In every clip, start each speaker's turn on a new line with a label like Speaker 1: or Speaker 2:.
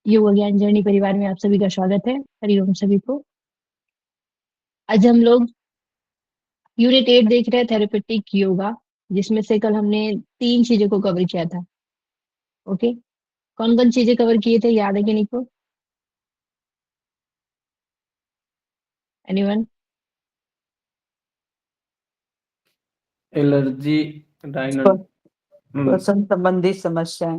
Speaker 1: योग ज्ञान जर्नी परिवार में आप सभी का स्वागत है। हरिओम सभी को। आज हम लोग यूनिट 8 देख रहे हैं, थेरेपेटिक योगा, जिसमें से कल हमने 3 चीजों को कवर किया था। ओके, कौन कौन चीजें कवर किए थे, याद है कि नहीं को? एनीवन?
Speaker 2: एलर्जी, डायनल,
Speaker 3: श्वसन संबंधी समस्याएं।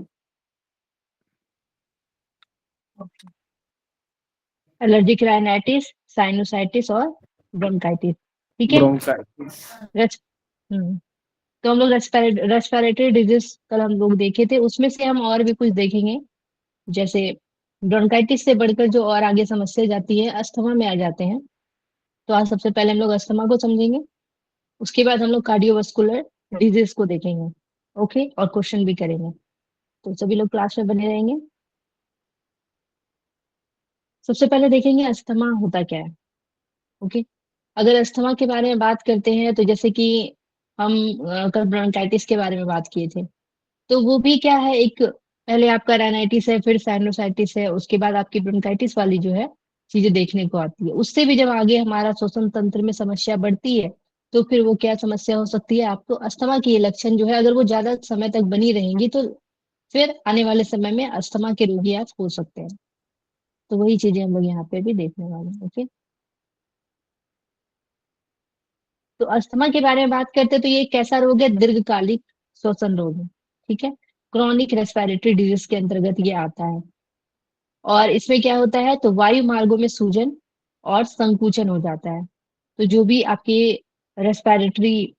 Speaker 1: एलर्जिक राइनाइटिस, साइनोसाइटिस और ब्रोंकाइटिस। ठीक है।
Speaker 2: ब्रोंकाइटिस।
Speaker 1: रेस हम्म, तो हम लोग रेस्पिरेटरी डिजीज कल हम लोग देखे थे, उसमें से हम और भी कुछ देखेंगे। जैसे ब्रोंकाइटिस से बढ़कर जो और आगे समस्या जाती है, अस्थमा में आ जाते हैं। तो आज सबसे पहले हम लोग अस्थमा को समझेंगे। उसके बाद हम लोग कार्डियोवास्कुलर डिजीज को देखेंगे। ओके, और क्वेश्चन भी करेंगे। तो सभी लोग क्लास में बने रहेंगे। सबसे पहले देखेंगे अस्थमा होता क्या है। ओके, अगर अस्थमा के बारे में बात करते हैं तो जैसे कि हम कल ब्रोंकाइटिस के बारे में बात किए थे, तो वो भी क्या है, एक पहले आपका राइनाइटिस है, फिर साइनोसाइटिस है, उसके बाद आपकी ब्रोंकाइटिस वाली जो है चीजें देखने को आती है। उससे भी जब आगे हमारा श्वसन तंत्र में समस्या बढ़ती है, तो फिर वो क्या समस्या हो सकती है, आपको अस्थमा के ये लक्षण जो है अगर वो ज्यादा समय तक बनी रहेंगी तो फिर आने वाले समय में अस्थमा के रोगी आप हो सकते हैं। तो वही चीजें हम लोग यहाँ पे भी देखने वाले हैं। ओके, तो अस्थमा के बारे में बात करते हैं तो ये एक कैसा रोग है, दीर्घकालिक श्वसन रोग है। ठीक है, क्रॉनिक रेस्पिरेटरी डिजीज के अंतर्गत ये आता है। और इसमें क्या होता है, तो वायु मार्गों में सूजन और संकुचन हो जाता है। तो जो भी आपके रेस्पिरेटरी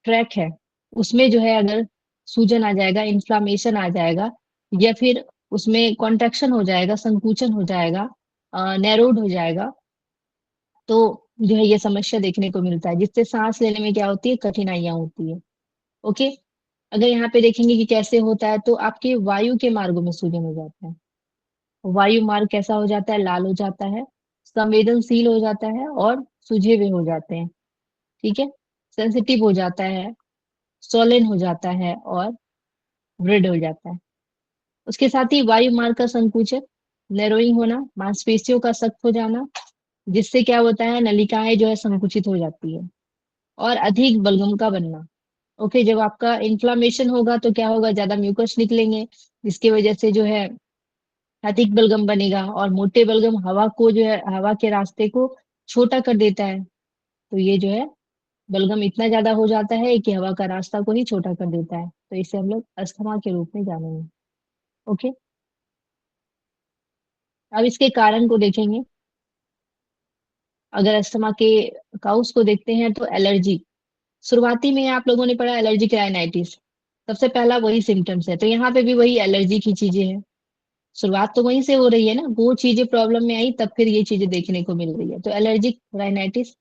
Speaker 1: ट्रैक है, उसमें जो है अगर सूजन आ जाएगा, इन्फ्लामेशन आ जाएगा, या फिर उसमें कॉन्ट्रेक्शन हो जाएगा, संकुचन हो जाएगा, नैरोड हो जाएगा, तो जो है ये समस्या देखने को मिलता है, जिससे सांस लेने में क्या होती है, कठिनाइयां होती है। ओके, अगर यहाँ पे देखेंगे कि कैसे होता है, तो आपके वायु के मार्गों में सूजन हो जाता है। वायु मार्ग कैसा हो जाता है, लाल हो जाता है, संवेदनशील हो जाता है और सूजे हुए हो जाते हैं। ठीक है, सेंसिटिव हो जाता है, सोलेन हो जाता है और रेड हो जाता है। उसके साथ ही वायु मार्ग का संकुचन, नैरोइंग होना, मांसपेशियों का सख्त हो जाना, जिससे क्या होता है, नलिकाएं जो है संकुचित हो जाती है और अधिक बलगम का बनना। ओके, जब आपका इन्फ्लामेशन होगा तो क्या होगा, ज्यादा म्यूकस निकलेंगे, जिसकी वजह से जो है अधिक बलगम बनेगा। और मोटे बलगम हवा को जो है, हवा के रास्ते को छोटा कर देता है। तो ये जो है बलगम इतना ज्यादा हो जाता है कि हवा का रास्ता को ही छोटा कर देता है, तो इसे हम लोग अस्थमा के रूप में जानेंगे। ओके, अब इसके कारण को देखेंगे। अगर अस्थमा के काउस को देखते हैं तो एलर्जी, शुरुआती में आप लोगों ने पढ़ा एलर्जिक राइनाइटिस, सबसे पहला वही सिम्टम्स है, तो यहाँ पे भी वही एलर्जी की चीजें हैं। शुरुआत तो वहीं से हो रही है ना, वो चीजें प्रॉब्लम में आई तब फिर ये चीजें देखने को मिल रही है। तो एलर्जिक राइनाइटिस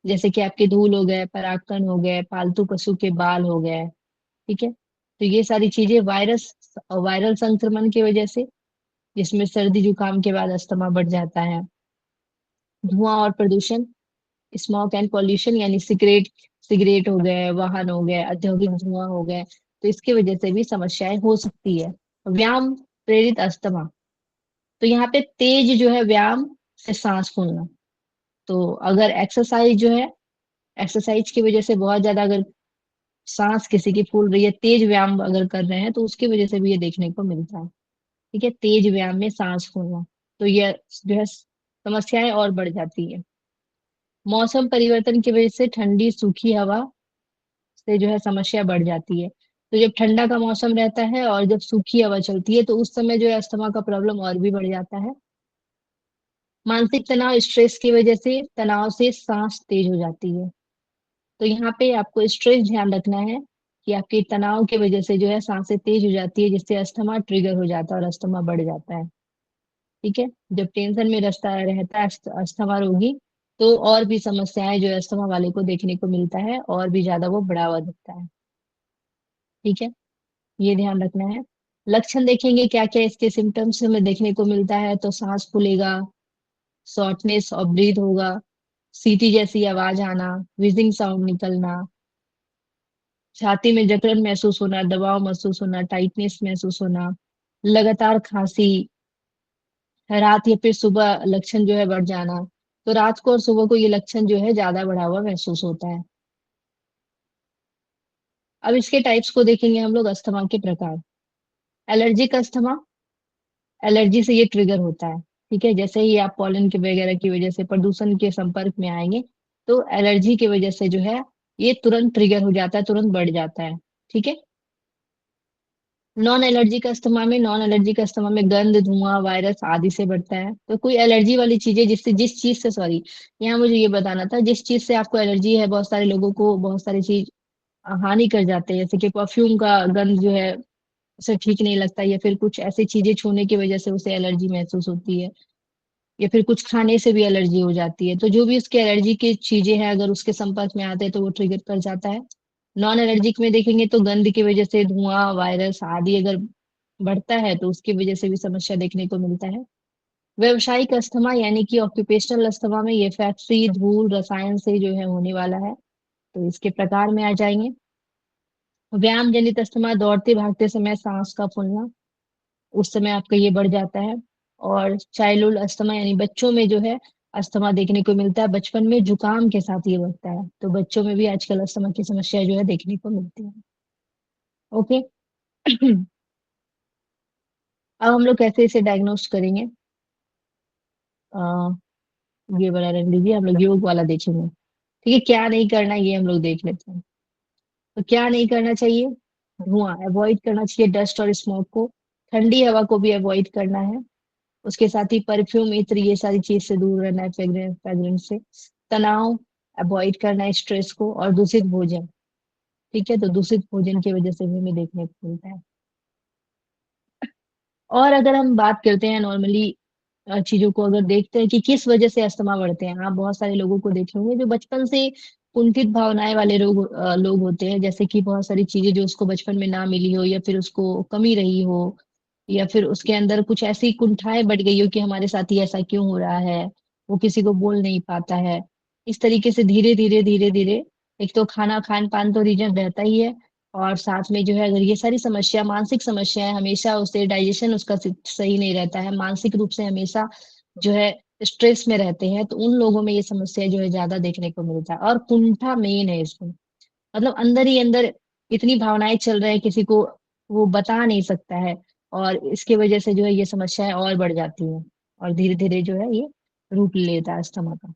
Speaker 1: जैसे कि आपके धूल हो गए, परागकण हो गए, पालतू पशु के बाल हो गए। ठीक है, तो ये सारी चीजें वायरल संक्रमण की वजह से, जिसमें सर्दी जुकाम के बाद अस्थमा बढ़ जाता है। धुआं और प्रदूषण, स्मोक एंड पॉल्यूशन, यानी सिगरेट सिगरेट हो गए, वाहन हो गए, औद्योगिक धुआं हो गए, तो इसकी वजह से भी समस्याएं हो सकती है। व्यायाम प्रेरित अस्थमा, तो यहाँ पे तेज जो है व्यायाम से सांस फूलना। तो अगर एक्सरसाइज जो है, एक्सरसाइज की वजह से बहुत ज्यादा अगर सांस किसी की फूल रही है, तेज व्यायाम अगर कर रहे हैं, तो उसकी वजह से भी ये देखने को मिलता है। ठीक है, तेज व्यायाम में सांस फूलना, तो ये जो है समस्याएं और बढ़ जाती है। मौसम परिवर्तन की वजह से ठंडी सूखी हवा से जो है समस्या बढ़ जाती है। तो जब ठंडा का मौसम रहता है और जब सूखी हवा चलती है, तो उस समय जो है अस्थमा का प्रॉब्लम और भी बढ़ जाता है। मानसिक तनाव, स्ट्रेस की वजह से तनाव से सांस तेज हो जाती है। तो यहाँ पे आपको स्ट्रेस ध्यान रखना है कि आपके तनाव की वजह से जो है सांसें तेज हो जाती है, जिससे अस्थमा ट्रिगर हो जाता है और अस्थमा बढ़ जाता है। ठीक है, जब टेंशन में रहता रहता है अस्थमा रोगी, तो और भी समस्याएं जो है अस्थमा वाले को देखने को मिलता है, और भी ज्यादा वो बढ़ावा देता है। ठीक है, ये ध्यान रखना है। लक्षण देखेंगे क्या क्या इसके सिम्टम्स हमें देखने को मिलता है, तो सांस फूलेगा, शॉर्टनेस ऑफ ब्रीथ होगा, सीटी जैसी आवाज आना, विजिंग साउंड निकलना, छाती में जकड़न महसूस होना, दबाव महसूस होना, टाइटनेस महसूस होना, लगातार खांसी, रात या फिर सुबह लक्षण जो है बढ़ जाना। तो रात को और सुबह को ये लक्षण जो है ज्यादा बढ़ा हुआ महसूस होता है। अब इसके टाइप्स को देखेंगे हम लोग, अस्थमा के प्रकार। एलर्जिक अस्थमा, एलर्जी से ये ट्रिगर होता है। ठीक है, जैसे ही आप पॉलन के वगैरह की वजह से प्रदूषण के संपर्क में आएंगे, तो एलर्जी की वजह से जो है ये तुरंत ट्रिगर हो जाता है, तुरंत बढ़ जाता है। ठीक है। नॉन एलर्जिक अस्थमा में गंध, धुआं, वायरस आदि से बढ़ता है। तो कोई एलर्जी वाली चीजें, जिससे जिस चीज से, सॉरी, यहाँ मुझे ये बताना था, जिस चीज से आपको एलर्जी है, बहुत सारे लोगों को बहुत सारी चीज हानि कर जाते हैं, जैसे कि परफ्यूम का गंध जो है उसे ठीक नहीं लगता, या फिर कुछ ऐसी चीजें छूने की वजह से उसे एलर्जी महसूस होती है, या फिर कुछ खाने से भी एलर्जी हो जाती है। तो जो भी उसके एलर्जी की चीजें हैं, अगर उसके संपर्क में आते हैं तो वो ट्रिगर कर जाता है। नॉन एलर्जिक में देखेंगे तो गंध की वजह से, धुआं, वायरस आदि अगर बढ़ता है तो उसकी वजह से भी समस्या देखने को मिलता है। व्यवसायिक अस्थमा यानी कि ऑक्यूपेशनल अस्थमा में ये फैक्ट्री, धूल, रसायन से जो है होने वाला है। तो इसके प्रकार में आ जाएंगे। व्यायाम जनित अस्थमा, दौड़ते भागते समय सांस का फूलना, उस समय आपका ये बढ़ जाता है। और चाइल्डहुड अस्थमा यानी बच्चों में जो है अस्थमा देखने को मिलता है, बचपन में जुकाम के साथ ये बढ़ता है। तो बच्चों में भी आजकल अस्थमा की समस्या जो है देखने को मिलती है। ओके। अब हम लोग कैसे इसे डायग्नोस करेंगे? आ, ये बड़ा रख लीजिए, हम लोग योग वाला देखेंगे। ठीक है, क्या नहीं करना ये हम लोग देख लेते हैं। तो क्या नहीं करना चाहिए? धुआं अवॉइड करना चाहिए, डस्ट और स्मोक को। ठंडी हवा को भी अवॉइड करना है। उसके साथ ही परफ्यूम, इत्र, ये सारी चीज से दूर रहना है, फ्रेग्रेंस से। तनाव अवॉइड करना है, स्ट्रेस को। और दूषित भोजन। ठीक है, तो दूषित भोजन की वजह से भी हमें देखने को मिलता है। और अगर हम बात करते हैं नॉर्मली चीजों को, अगर देखते हैं कि किस वजह से अस्थमा बढ़ते हैं, आप बहुत सारे लोगों को देखे होंगे जो बचपन से कुंठित भावनाएं वाले लोग होते हैं, जैसे कि बहुत सारी चीजें जो उसको बचपन में ना मिली हो, या फिर उसको कमी रही हो, या फिर उसके अंदर कुछ ऐसी कुंठाएं बढ़ गई हो कि हमारे साथ ही ऐसा क्यों हो रहा है, वो किसी को बोल नहीं पाता है। इस तरीके से धीरे धीरे धीरे धीरे, एक तो खाना, खान पान तो रीजन रहता ही है, और साथ में जो है अगर ये सारी समस्या, मानसिक समस्याएं, हमेशा उसे डाइजेशन उसका सही नहीं रहता है, मानसिक रूप से हमेशा जो है स्ट्रेस में रहते हैं, तो उन लोगों में ये समस्या जो है ज्यादा देखने को मिलता है। और कुंठा मेन है इसमें, मतलब अंदर ही अंदर इतनी भावनाएं चल रहे हैं, किसी को वो बता नहीं सकता है, और इसके वजह से जो है ये समस्याएं और बढ़ जाती हैं, और धीरे धीरे जो है ये रूप ले लेता है अस्थमा का।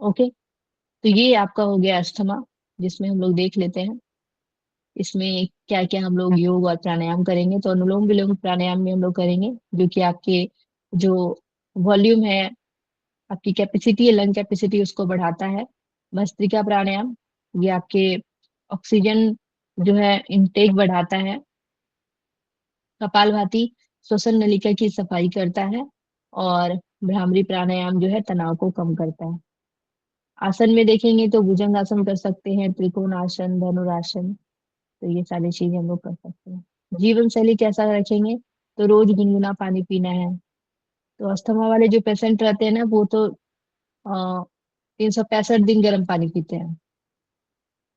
Speaker 1: ओके। तो ये आपका हो गया अस्थमा, जिसमें हम लोग देख लेते हैं इसमें क्या क्या हम लोग योग और प्राणायाम करेंगे। तो अनुलोम विलोम प्राणायाम में हम लोग करेंगे, जो कि आपके जो वॉल्यूम है, आपकी कैपेसिटी है, लंग कैपेसिटी, उसको बढ़ाता है। भस्त्रिका प्राणायाम, ये आपके ऑक्सीजन जो है इनटेक बढ़ाता है। कपालभाति श्वसन नलिका की सफाई करता है। और भ्रामरी प्राणायाम जो है तनाव को कम करता है। आसन में देखेंगे तो भुजंग आसन कर सकते हैं, त्रिकोण आसन, धनुरासन। तो ये सारी चीजें हम लोग कर सकते हैं। जीवन शैली कैसा रखेंगे? तो रोज गुनगुना पानी पीना है। तो अस्थमा वाले जो पेशेंट रहते हैं ना, वो तो 365 दिन गर्म पानी पीते हैं।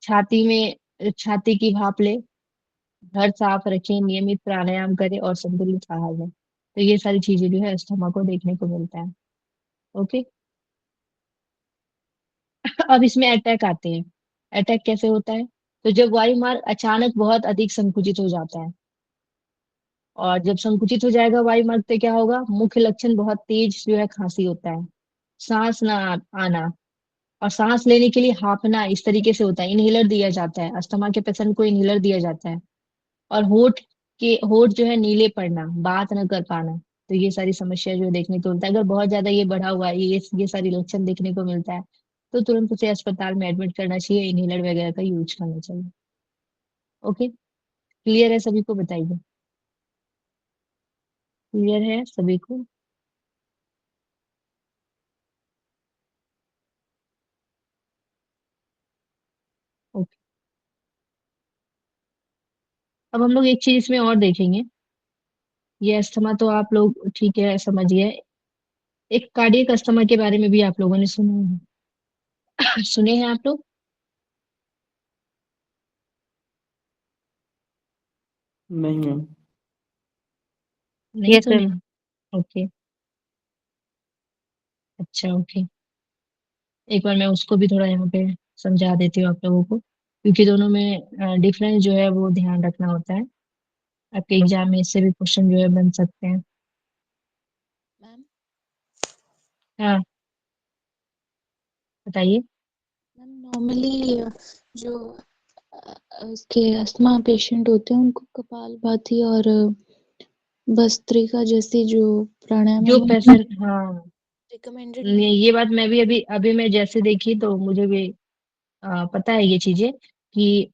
Speaker 1: छाती की भाप ले, घर साफ रखें, नियमित प्राणायाम करें, और संतुलित आहार लें। तो ये सारी चीजें जो है अस्थमा को देखने को मिलता है। ओके। अब इसमें अटैक आते हैं। अटैक कैसे होता है? तो जब वायु मार्ग अचानक बहुत अधिक संकुचित हो जाता है, और जब संकुचित हो जाएगा वायु मार्ग, तो क्या होगा? मुख्य लक्षण बहुत तेज जो है खांसी होता है, सांस ना आना, और सांस लेने के लिए हांफना, इस तरीके से होता है। इनहेलर दिया जाता है, अस्थमा के पेशेंट को इनहेलर दिया जाता है। और होठ जो है नीले पड़ना, बात न कर पाना। तो ये सारी समस्या जो देखने को मिलता है, अगर बहुत ज्यादा ये बढ़ा हुआ है, ये सारी लक्षण देखने को मिलता है, तो तुरंत उसे अस्पताल में एडमिट करना चाहिए, इनहेलर वगैरह का यूज करना चाहिए। ओके। क्लियर है सभी को? बताइए, क्लियर है सभी को? ओके। अब हम लोग एक चीज इसमें और देखेंगे। ये अस्थमा तो आप लोग ठीक है समझिए, एक कार्डियक अस्थमा के बारे में भी आप लोगों ने सुने हैं आप लोग?
Speaker 3: नहीं है।
Speaker 1: नहीं
Speaker 3: यस
Speaker 1: सुने?
Speaker 3: मैम।
Speaker 1: ओके। अच्छा, ओके। एक बार मैं उसको भी थोड़ा यहाँ पे समझा देती हूँ आप लोगों को, क्योंकि दोनों में डिफरेंस जो है वो ध्यान रखना होता है। आपके एग्जाम में इससे भी क्वेश्चन जो है बन सकते हैं।
Speaker 2: मैम
Speaker 1: हाँ, बताइए।
Speaker 2: मैम नॉर्मली जो उसके अस्थमा पेशेंट होते हैं उनको कपालभाति और भस्त्रिका जैसी जो प्राणायाम
Speaker 1: जो
Speaker 2: है
Speaker 1: पेशेंट, हाँ,
Speaker 2: रिकमेंडेड नहीं
Speaker 1: ये बात मैं भी अभी अभी मैं जैसे देखी तो मुझे भी पता है ये चीजें, कि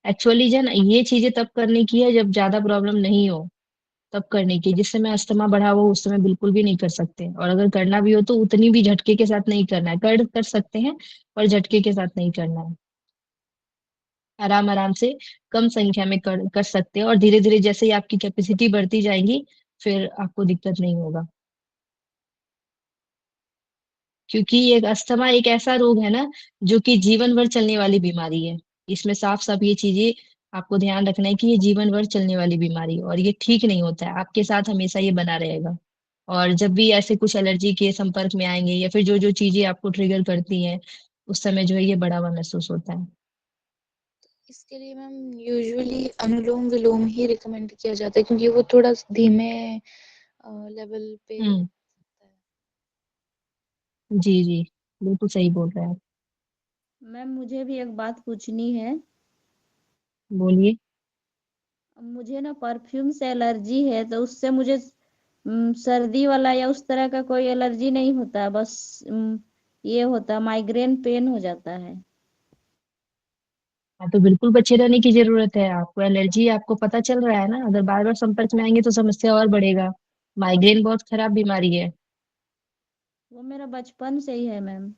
Speaker 1: एक्चुअली जो है ना, ये चीजें तब करने की है जब ज्यादा प्रॉब्लम नहीं हो, तब करने की। जिस समय अस्थमा बढ़ा हो उस समय बिल्कुल भी नहीं कर सकते, और अगर करना भी हो तो उतनी भी झटके के साथ नहीं करना है। कर कर सकते हैं, पर झटके के साथ नहीं करना है। आराम आराम से कम संख्या में कर सकते हैं, और धीरे धीरे जैसे ही आपकी कैपेसिटी बढ़ती जाएगी, फिर आपको दिक्कत नहीं होगा। क्योंकि ये अस्थमा एक ऐसा रोग है ना, जो कि जीवन भर चलने वाली बीमारी है। इसमें साफ साफ ये चीजें आपको ध्यान रखना है कि ये जीवन भर चलने वाली बीमारी है, और ये ठीक नहीं होता है, आपके साथ हमेशा ये बना रहेगा। और जब भी ऐसे कुछ एलर्जी के संपर्क में आएंगे, या फिर जो जो चीजें आपको ट्रिगर करती हैं, उस समय जो है ये बढ़ावा महसूस होता है।
Speaker 2: इसके लिए मैम यूजुअली अनुलोम विलोम ही रिकमेंड किया जाता है क्योंकि वो थोड़ा धीमे लेवल पे
Speaker 1: हम्म।
Speaker 2: होता है।
Speaker 1: जी जी, बिल्कुल सही बोल रहे हैं आप।
Speaker 4: मैम मुझे भी एक बात पूछनी है।
Speaker 1: बोलिए।
Speaker 4: मुझे ना परफ्यूम से एलर्जी है, तो उससे मुझे सर्दी वाला या उस तरह का कोई एलर्जी नहीं होता, बस ये होता माइग्रेन पेन हो जाता है।
Speaker 1: हाँ, तो बिल्कुल बचे रहने की जरूरत है। आपको एलर्जी आपको पता चल रहा है ना, अगर बार बार संपर्क में आएंगे तो समस्या और बढ़ेगा। माइग्रेन बहुत खराब बीमारी है।
Speaker 4: वो मेरा बचपन से ही है मैम,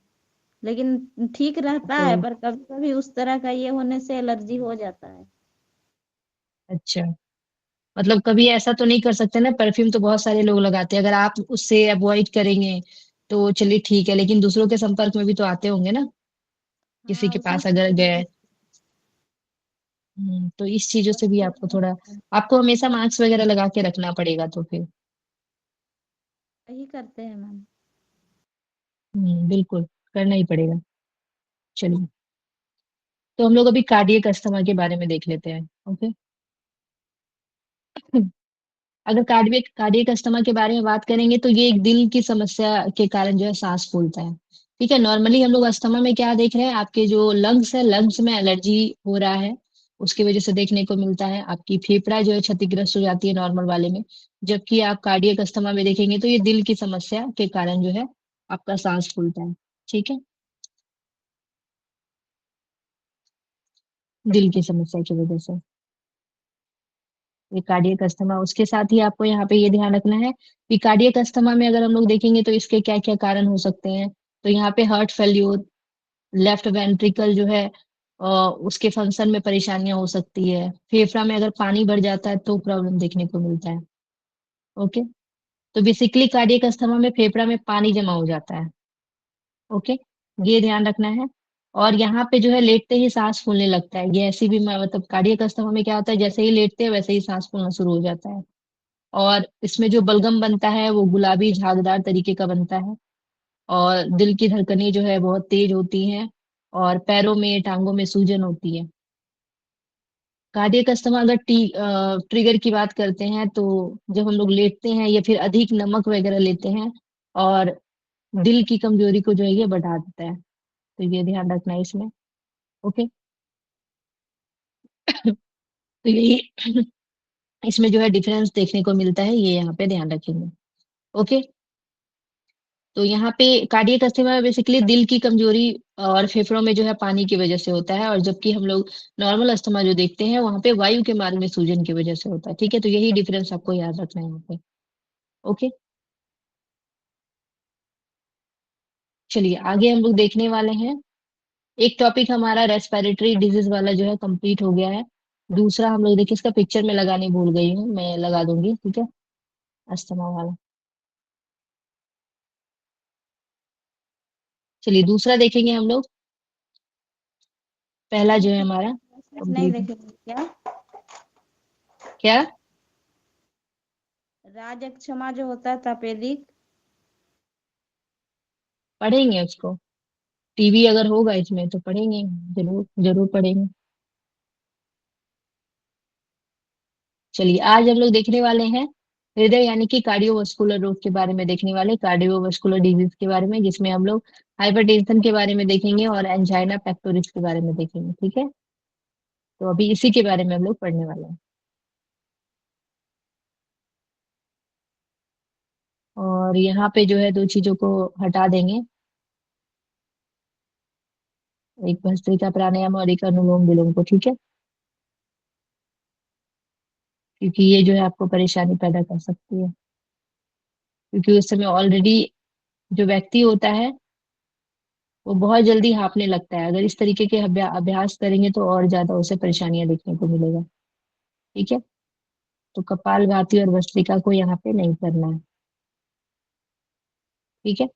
Speaker 4: लेकिन ठीक रहता
Speaker 1: तो
Speaker 4: है, पर कभी कभी उस तरह का ये होने से एलर्जी हो जाता है।
Speaker 1: अच्छा, मतलब कभी ऐसा तो नहीं कर सकते ना, परफ्यूम तो बहुत सारे लोग लगाते हैं, अगर आप उससे अवॉइड करेंगे तो चलिए ठीक है, लेकिन दूसरों के संपर्क में भी तो आते होंगे ना, किसी
Speaker 4: हाँ,
Speaker 1: के
Speaker 4: उसी
Speaker 1: पास
Speaker 4: की
Speaker 1: अगर
Speaker 4: वजह
Speaker 1: गए।
Speaker 4: से
Speaker 1: तो इस चीजों से भी
Speaker 4: वही
Speaker 1: आपको
Speaker 4: तो
Speaker 1: थोड़ा, आपको हमेशा मास्क वगैरह लगा के रखना पड़ेगा तो फिर।
Speaker 4: वही करते हैं मैम।
Speaker 1: बिल्कुल करना ही पड़ेगा। चलिए, तो हम लोग अभी कार्डियक अस्थमा के बारे में देख लेते हैं। ओके। अगर कार्डियक कार्डियक अस्थमा के बारे में बात करेंगे तो ये एक दिल की समस्या के कारण जो है सांस फूलता है। ठीक है, नॉर्मली हम लोग अस्थमा में क्या देख रहे हैं, आपके जो लंग्स है, लंग्स में एलर्जी हो रहा है, उसकी वजह से देखने को मिलता है। आपकी फेफड़ा जो है क्षतिग्रस्त हो जाती है नॉर्मल वाले में। जबकि आप कार्डियक अस्थमा में देखेंगे तो ये दिल की समस्या के कारण जो है आपका सांस फूलता है। ठीक है, दिल की समस्या की वजह से ये कार्डियक अस्थमा। उसके साथ ही आपको यहाँ पे ये ध्यान रखना है कि कार्डियक अस्थमा में अगर हम लोग देखेंगे तो इसके क्या क्या कारण हो सकते हैं। तो यहाँ पे हार्ट फेल्यूर, लेफ्ट वेंट्रिकल जो है उसके फंक्शन में परेशानियां हो सकती है। फेफड़ा में अगर पानी भर जाता है तो प्रॉब्लम देखने को मिलता है। ओके, तो बेसिकली कार्डियक अस्थमा में फेफड़ा में पानी जमा हो जाता है। ओके, ये ध्यान रखना है। और यहाँ पे जो है लेटते ही सांस फूलने लगता है। ये ऐसी भी मतलब कार्डियक अस्थमा में क्या होता है, जैसे ही लेटते हैं वैसे ही सांस फूलना शुरू हो जाता है। और इसमें जो बलगम बनता है वो गुलाबी झागदार तरीके का बनता है। और दिल की धड़कनें जो है बहुत तेज होती हैं, और पैरों में टांगों में सूजन होती है। कार्डियक अस्थमा अगर ट्रिगर की बात करते हैं तो जब हम लोग लेटते हैं या फिर अधिक नमक वगैरह लेते हैं, और दिल की कमजोरी को जो है ये बढ़ा देता है। तो ये ध्यान रखना है इसमें। ओके। तो यही इसमें जो है डिफरेंस देखने को मिलता है, ये यहाँ पे ध्यान रखेंगे। ओके, तो यहाँ पे कार्डियक अस्थमा बेसिकली दिल की कमजोरी और फेफड़ों में जो है पानी की वजह से होता है, और जबकि हम लोग नॉर्मल अस्थमा जो देखते हैं वहां पे वायु के मार्ग में सूजन की वजह से होता है। ठीक है, तो यही डिफरेंस आपको याद रखना है यहाँ पे। ओके, चलिए आगे हम लोग देखने वाले हैं। एक टॉपिक हमारा रेस्पिरेटरी डिजीज वाला जो है कंप्लीट हो गया है। दूसरा हम लोग देखिए, इसका पिक्चर में लगानी भूल गई हूँ, मैं लगा दूंगी। ठीक है, अस्थमा वाला। चलिए दूसरा देखेंगे हम लोग। पहला जो है हमारा
Speaker 4: नहीं
Speaker 1: कंप्लीट।
Speaker 4: देखेंगे क्या?
Speaker 1: क्या?
Speaker 4: राज क्षमा जो होता है तपेदिक।
Speaker 1: पढ़ेंगे उसको, टीवी अगर होगा इसमें तो पढ़ेंगे, जरूर जरूर पढ़ेंगे। चलिए आज हम लोग देखने वाले हैं हृदय यानी कि कार्डियोवास्कुलर रोग के बारे में देखने वाले, कार्डियोवास्कुलर डिजीज के बारे में, जिसमें हम लोग हाइपरटेंशन के बारे में देखेंगे और एंजाइना पेक्टोरिस के बारे में देखेंगे। ठीक है, तो अभी इसी के बारे में हम लोग पढ़ने वाले हैं। और यहाँ पे जो है दो चीजों को हटा देंगे, एक भस्त्रिका प्राणायाम और एक अनुलोम विलोम को। ठीक है, क्योंकि ये जो है आपको परेशानी पैदा कर सकती है, क्योंकि उस समय ऑलरेडी जो व्यक्ति होता है वो बहुत जल्दी हाँफने लगता है। अगर इस तरीके के अभ्यास करेंगे तो और ज्यादा उसे परेशानियां देखने को मिलेगा। ठीक है, तो कपालभाति और भस्त्रिका को यहाँ पे नहीं करना है। ठीक है,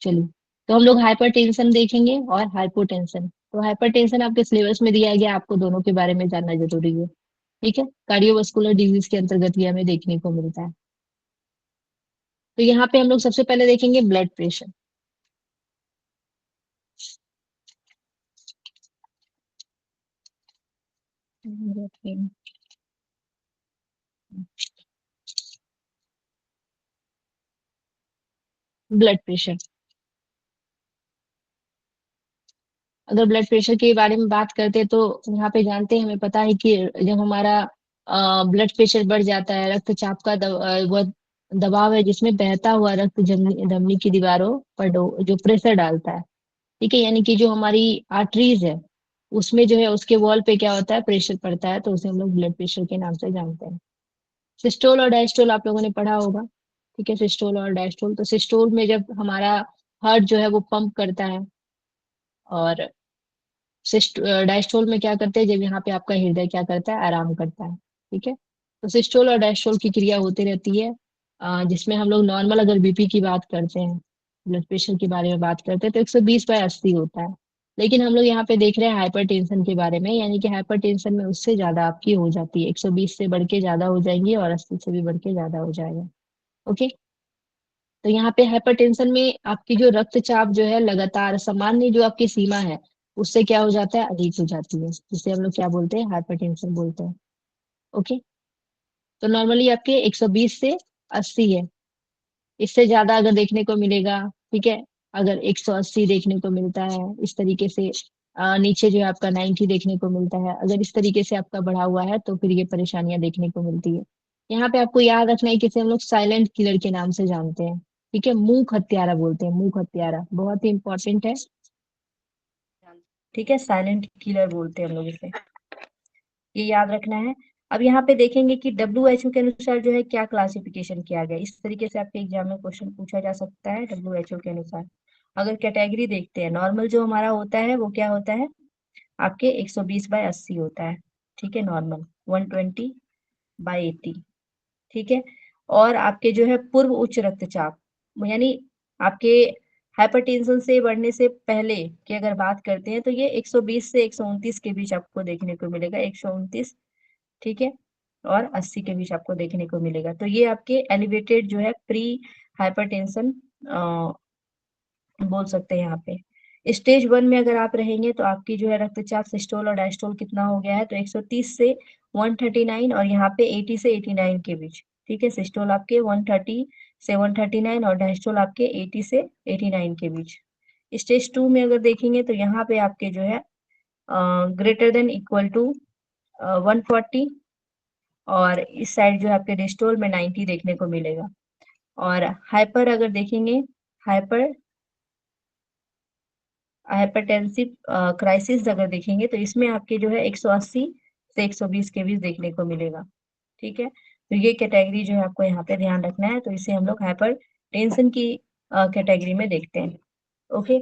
Speaker 1: चलिए, तो हम लोग हाइपरटेंशन देखेंगे और हाइपोटेंशन। तो हाइपरटेंशन आपके सिलेबस में दिया गया, आपको दोनों के बारे में जानना जरूरी है। ठीक है, कार्डियोवास्कुलर डिजीज के अंतर्गत ये हमें देखने को मिलता है। तो यहाँ पे हम लोग सबसे पहले देखेंगे ब्लड प्रेशर। ब्लड प्रेशर, अगर ब्लड प्रेशर के बारे में बात करते हैं तो यहाँ पे जानते हैं, हमें पता है कि जब हमारा ब्लड प्रेशर बढ़ जाता है, रक्तचाप का वह दबाव है जिसमें बहता हुआ रक्त धमनी की दीवारों पर जो प्रेशर डालता है। ठीक है, यानी कि जो हमारी आर्टरीज है उसमें जो है उसके वॉल पे क्या होता है, प्रेशर पड़ता है, तो उसे हम लोग ब्लड प्रेशर के नाम से जानते हैं। सिस्टोल और डायस्टोल आप लोगों ने पढ़ा होगा। ठीक है, सिस्टोल और डायस्टोल, तो सिस्टोल में जब हमारा हार्ट जो है वो पंप करता है, और डायस्टोल में क्या करते हैं, जब यहाँ पे आपका हृदय क्या करता है, आराम करता है। ठीक है, तो सिस्टोल और डायस्टोल की क्रिया होती रहती है, जिसमें हम लोग नॉर्मल अगर बीपी की बात करते हैं, ब्लड प्रेशर के बारे में बात करते हैं, तो 120/80 होता है। लेकिन हम लोग यहाँ पे देख रहे हैं हाइपरटेंशन के बारे में, यानी कि हाइपरटेंशन में उससे ज्यादा आपकी हो जाती है, 120 से बढ़ के ज्यादा हो जाएंगी और 80 से भी बढ़ के ज्यादा हो जाएगा। ओके, तो यहाँ पे हाइपरटेंशन में आपकी जो रक्तचाप जो है लगातार सामान्य जो आपकी सीमा है उससे क्या हो जाता है, अधिक हो जाती है, जिसे हम लोग क्या बोलते हैं, हाइपरटेंशन बोलते हैं। ओके, तो नॉर्मली आपके 120 से 80 है, इससे ज्यादा अगर देखने को मिलेगा, ठीक है, अगर 180 देखने को मिलता है इस तरीके से, नीचे जो है आपका 90 देखने को मिलता है, अगर इस तरीके से आपका बढ़ा हुआ है तो फिर ये परेशानियां देखने को मिलती है। यहाँ पे आपको याद रखना है कि इसे हम लोग साइलेंट किलर के नाम से जानते हैं। ठीक है, मूक हत्यारा बोलते हैं, मूक हत्यारा बहुत ही इंपॉर्टेंट है। ठीक है, साइलेंट किलर बोलते हैं हम लोग इसे, ये याद रखना है। अब यहाँ पे देखेंगे कि WHO के अनुसार जो है क्या क्लासिफिकेशन किया गया, इस तरीके से आपके एग्जाम में क्वेश्चन पूछा जा सकता है। WHO के अनुसार अगर कैटेगरी देखते हैं, नॉर्मल जो हमारा होता है वो क्या होता है, आपके 120/80 होता है। ठीक है, नॉर्मल 120/80। ठीक है, और आपके जो है पूर्व उच्च रक्तचाप, यानी आपके हाइपरटेंशन से बढ़ने से पहले की अगर बात करते हैं तो ये 120 से 129 के बीच आपको देखने को मिलेगा, 129, ठीक है, और 80 के बीच आपको देखने को मिलेगा। तो ये आपके एलिवेटेड जो है प्री हाइपरटेंशन बोल सकते हैं। यहाँ पे स्टेज 1 में अगर आप रहेंगे तो आपकी जो है रक्तचाप सिस्टोल और डायस्टोल कितना हो गया है, तो 130 से 139, और यहाँ पे 80 से 89 के बीच। ठीक है, सिस्टोल आपके 130 से 139 और डायस्टोल आपके 80 से 89 के बीच। स्टेज 2 में अगर देखेंगे तो यहाँ पे आपके जो है ग्रेटर देन इक्वल टू 140, और इस साइड जो है आपके डिस्टोल में 90 देखने को मिलेगा। और हाइपर अगर देखेंगे, हाइपरटेंसिव क्राइसिस अगर देखेंगे तो इसमें आपके जो है 180 से 120 के बीच देखने को मिलेगा। ठीक है, तो ये कैटेगरी जो है आपको यहाँ पे ध्यान रखना है, तो इसे हम लोग हाइपर टेंशन की कैटेगरी में देखते हैं। ओके,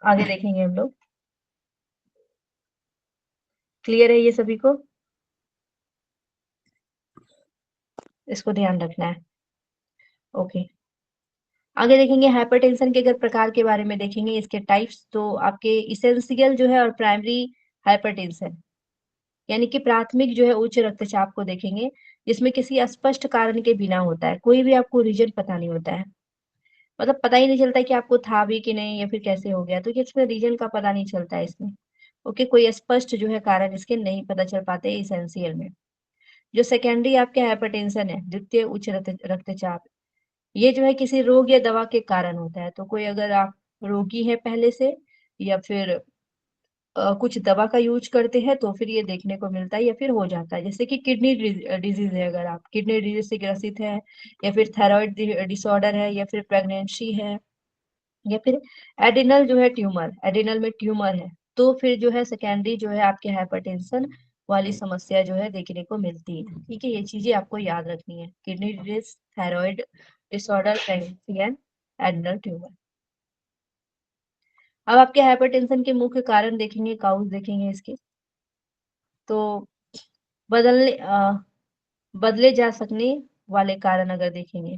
Speaker 1: आगे देखेंगे हम लोग। क्लियर है ये सभी को, इसको ध्यान रखना है। ओके, आगे देखेंगे हाइपरटेंशन के अगर प्रकार के बारे में देखेंगे, इसके टाइप्स, तो आपके इसेंशियल जो है और प्राइमरी हाइपरटेंशन, यानी कि प्राथमिक जो है उच्च रक्तचाप को देखेंगे, जिसमें किसी स्पष्ट कारण के बिना होता है, कोई भी आपको रीजन पता नहीं होता है, मतलब पता ही नहीं चलता कि आपको था भी कि नहीं या फिर कैसे हो गया, तो ये इसमें रीजन का पता नहीं चलता है इसमें। ओके, कोई स्पष्ट जो है कारण इसके नहीं पता चल पाते इसेंशियल में। जो सेकेंडरी आपके हाइपरटेंशन है, द्वितीय उच्च रक्तचाप, ये जो है किसी रोग या दवा के कारण होता है। तो कोई अगर आप रोगी है पहले से या फिर कुछ दवा का यूज करते हैं तो फिर ये देखने को मिलता है या फिर हो जाता है। जैसे कि किडनी डिजीज है, अगर आप किडनी डिजीज से ग्रसित है या फिर थायराइड डिसऑर्डर है या फिर प्रेगनेंसी है या फिर एडिनल जो है ट्यूमर, एडिनल में ट्यूमर है, तो फिर जो है सेकेंडरी जो है आपके हाइपरटेंशन वाली समस्या जो है देखने को मिलती है। ठीक है, ये चीजें आपको याद रखनी है, kidney disease, thyroid disorder, pregnancy and adrenal tumour. अब आपके हाइपरटेंशन के मुख्य कारण देखेंगे, काउज देखेंगे इसके। तो बदलने बदले जा सकने वाले कारण अगर देखेंगे,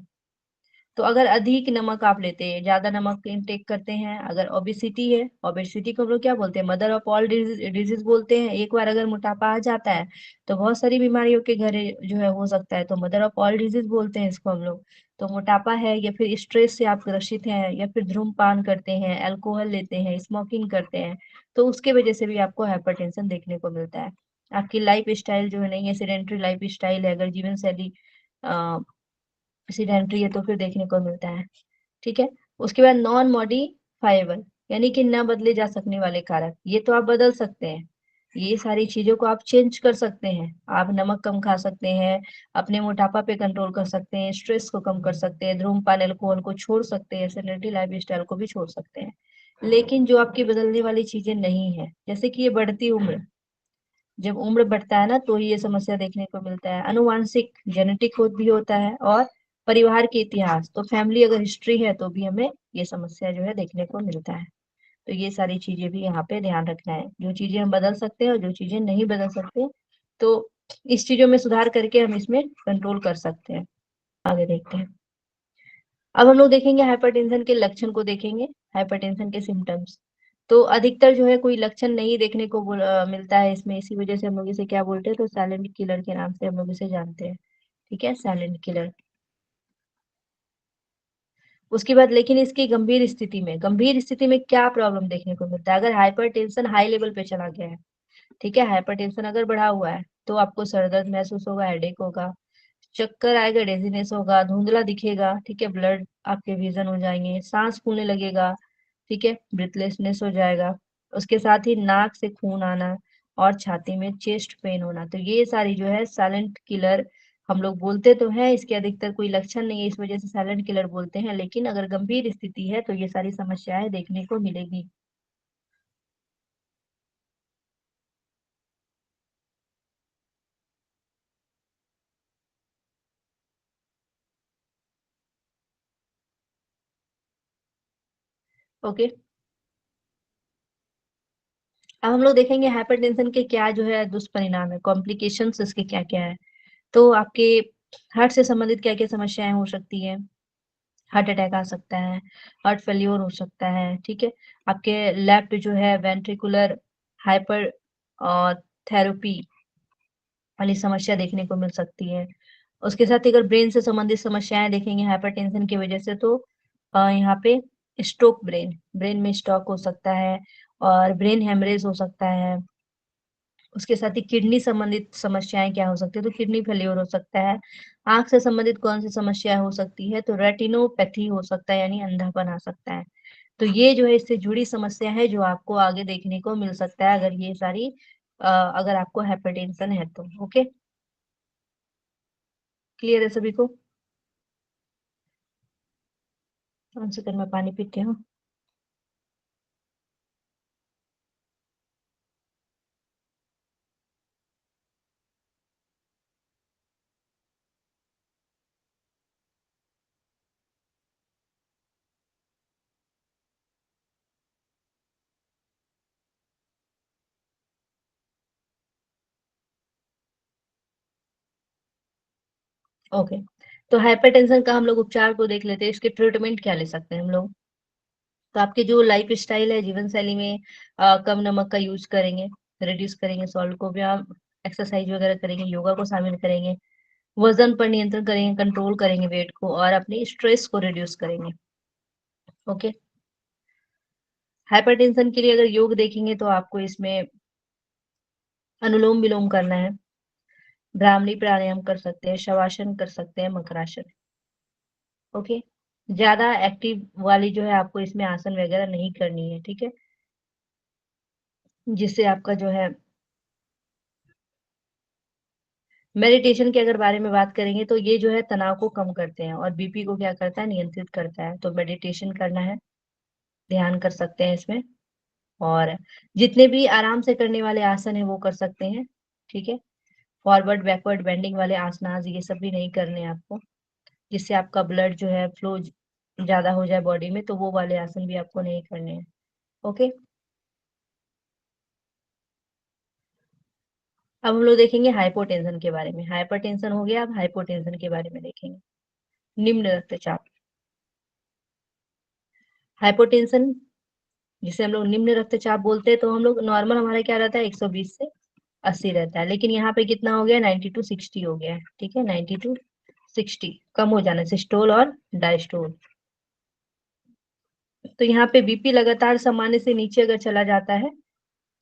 Speaker 1: तो अगर अधिक नमक आप लेते हैं, ज्यादा नमक इनटेक करते हैं, अगर ओबेसिटी है, ओबेसिटी को हम लोग क्या बोलते हैं, मदर ऑफ ऑल डिजीज बोलते हैं। एक बार अगर मोटापा आ जाता है तो बहुत सारी बीमारियों के घर जो है हो सकता है, तो मदर ऑफ ऑल डिजीज बोलते हैं इसको हम लोग। तो मोटापा है या फिर स्ट्रेस से आप ग्रसित हैं या फिर धूम्रपान करते हैं, अल्कोहल लेते हैं, स्मोकिंग करते हैं, तो उसके वजह से भी आपको हाइपरटेंशन देखने को मिलता है। आपकी लाइफ स्टाइल जो है नहीं है, सेडेंट्री लाइफ स्टाइल है, अगर जीवन शैली सीडेंट्री है तो फिर देखने को मिलता है। ठीक है, उसके बाद नॉन मॉडिफाइबल, यानी कि न बदले जा सकने वाले कारक, ये तो आप बदल सकते हैं, ये सारी चीजों को आप चेंज कर सकते हैं। आप नमक कम खा सकते हैं, अपने मोटापा पे कंट्रोल कर सकते हैं, स्ट्रेस को कम कर सकते हैं, धूम्रपान अल्कोहल को छोड़ सकते हैं, सेडेंटरी लाइफ स्टाइल को भी छोड़ सकते हैं। लेकिन जो आपकी बदलने वाली चीजें नहीं है, जैसे कि ये बढ़ती उम्र, जब उम्र बढ़ता है ना तो ही ये समस्या देखने को मिलता है। अनुवांशिक जेनेटिक भी होता है, और परिवार के इतिहास, तो फैमिली अगर हिस्ट्री है तो भी हमें ये समस्या जो है देखने को मिलता है। तो ये सारी चीजें भी यहाँ पे ध्यान रखना है, जो चीजें हम बदल सकते हैं और जो चीजें नहीं बदल सकते, तो इस चीजों में सुधार करके हम इसमें कंट्रोल कर सकते हैं। आगे देखते हैं। अब हम लोग देखेंगे हाइपरटेंशन के लक्षण को देखेंगे, हाइपरटेंशन के सिम्टम्स। तो अधिकतर जो है कोई लक्षण नहीं देखने को मिलता है इसमें, इसी वजह से हम लोग इसे क्या बोलते हैं, तो साइलेंट किलर के नाम से हम लोग इसे जानते हैं। ठीक है, साइलेंट किलर। उसके बाद लेकिन इसकी गंभीर स्थिति में क्या प्रॉब्लम देखने को मिलता है, अगर हाइपरटेंशन हाई लेवल पे चला गया है। ठीक है, हाइपरटेंशन अगर बढ़ा हुआ है तो आपको सर दर्द महसूस होगा, हेडेक होगा, चक्कर आएगा, डेजीनेस होगा, धुंधला दिखेगा। ठीक है, ब्लड आपके विजन हो जाएंगे, सांस फूलने लगेगा। ठीक है, ब्रीथलेसनेस हो जाएगा। उसके साथ ही नाक से खून आना और छाती में चेस्ट पेन होना, तो ये सारी जो है साइलेंट किलर हम लोग बोलते तो हैं, इसके अधिकतर कोई लक्षण नहीं है इस वजह से साइलेंट किलर बोलते हैं, लेकिन अगर गंभीर स्थिति है तो ये सारी समस्याएं देखने को मिलेगी। ओके, अब हम लोग देखेंगे हाइपरटेंशन के क्या जो है दुष्परिणाम है, कॉम्प्लिकेशंस इसके क्या क्या है। तो आपके हार्ट से संबंधित क्या क्या समस्याएं हो सकती है, हार्ट अटैक आ सकता है, हार्ट फेल्योर हो सकता है। ठीक है, आपके लेफ्ट जो है वेंट्रिकुलर हाइपर थेरेपी वाली समस्या देखने को मिल सकती है। उसके साथ ही अगर ब्रेन से संबंधित समस्याएं देखेंगे हाइपरटेंशन की वजह से, तो यहाँ पे स्ट्रोक, ब्रेन में स्ट्रोक हो सकता है और ब्रेन हेमरेज हो सकता है। उसके साथ ही किडनी संबंधित समस्याएं क्या हो सकती है, तो किडनी फेल्योर हो सकता है। आंख से संबंधित कौन सी समस्या हो सकती है, तो रेटिनोपैथी हो सकता है, यानी अंधापन आ सकता है। तो ये जो है इससे जुड़ी समस्या है जो आपको आगे देखने को मिल सकता है, अगर ये सारी अगर आपको हाइपरटेंशन है तो। ओके, क्लियर है सभी को? कौन से कर मैं पानी पीते हूँ। ओके, तो हाइपरटेंशन का हम लोग उपचार को देख लेते हैं, इसके ट्रीटमेंट क्या ले सकते हैं हम लोग। तो आपकी जो लाइफ स्टाइल है, जीवन शैली में कम नमक का यूज करेंगे, रिड्यूस करेंगे सॉल्ट को, व्यायाम एक्सरसाइज वगैरह करेंगे, योगा को शामिल करेंगे। वजन पर नियंत्रण करेंगे, कंट्रोल करेंगे वेट को, और अपनी स्ट्रेस को रिड्यूस करेंगे। ओके। हाइपरटेंशन के लिए अगर योग देखेंगे तो आपको इसमें अनुलोम विलोम करना है, ब्राह्मणी प्राणायाम कर सकते हैं, शवासन कर सकते हैं, मकरासन। ओके। ज्यादा एक्टिव वाली जो है आपको इसमें आसन वगैरह नहीं करनी है, ठीक है, जिससे आपका जो है मेडिटेशन के अगर बारे में बात करेंगे तो ये जो है तनाव को कम करते हैं और बीपी को क्या करता है, नियंत्रित करता है। तो मेडिटेशन करना है, ध्यान कर सकते हैं इसमें, और जितने भी आराम से करने वाले आसन है वो कर सकते हैं, ठीक है। फॉरवर्ड बैकवर्ड बेंडिंग वाले आसनास ये सब भी नहीं करने हैं आपको, जिससे आपका ब्लड जो है फ्लो ज्यादा हो जाए बॉडी में, तो वो वाले आसन भी आपको नहीं करने हैं। ओके। अब हम लोग देखेंगे हाइपोटेंशन के बारे में। हाइपरटेंशन हो गया, अब हाइपोटेंशन के बारे में देखेंगे। निम्न रक्तचाप। हाइपोटेंशन जिसे हम लोग निम्न रक्तचाप बोलते हैं, तो हम लोग नॉर्मल हमारा क्या रहता है 120 से 80 रहता है, लेकिन यहाँ पे कितना हो गया 90 टू 60 हो गया है, ठीक है, 90 टू 60 कम हो जाना, सिस्टोल और डायस्टोल। तो यहाँ पे बीपी लगातार सामान्य से नीचे अगर चला जाता है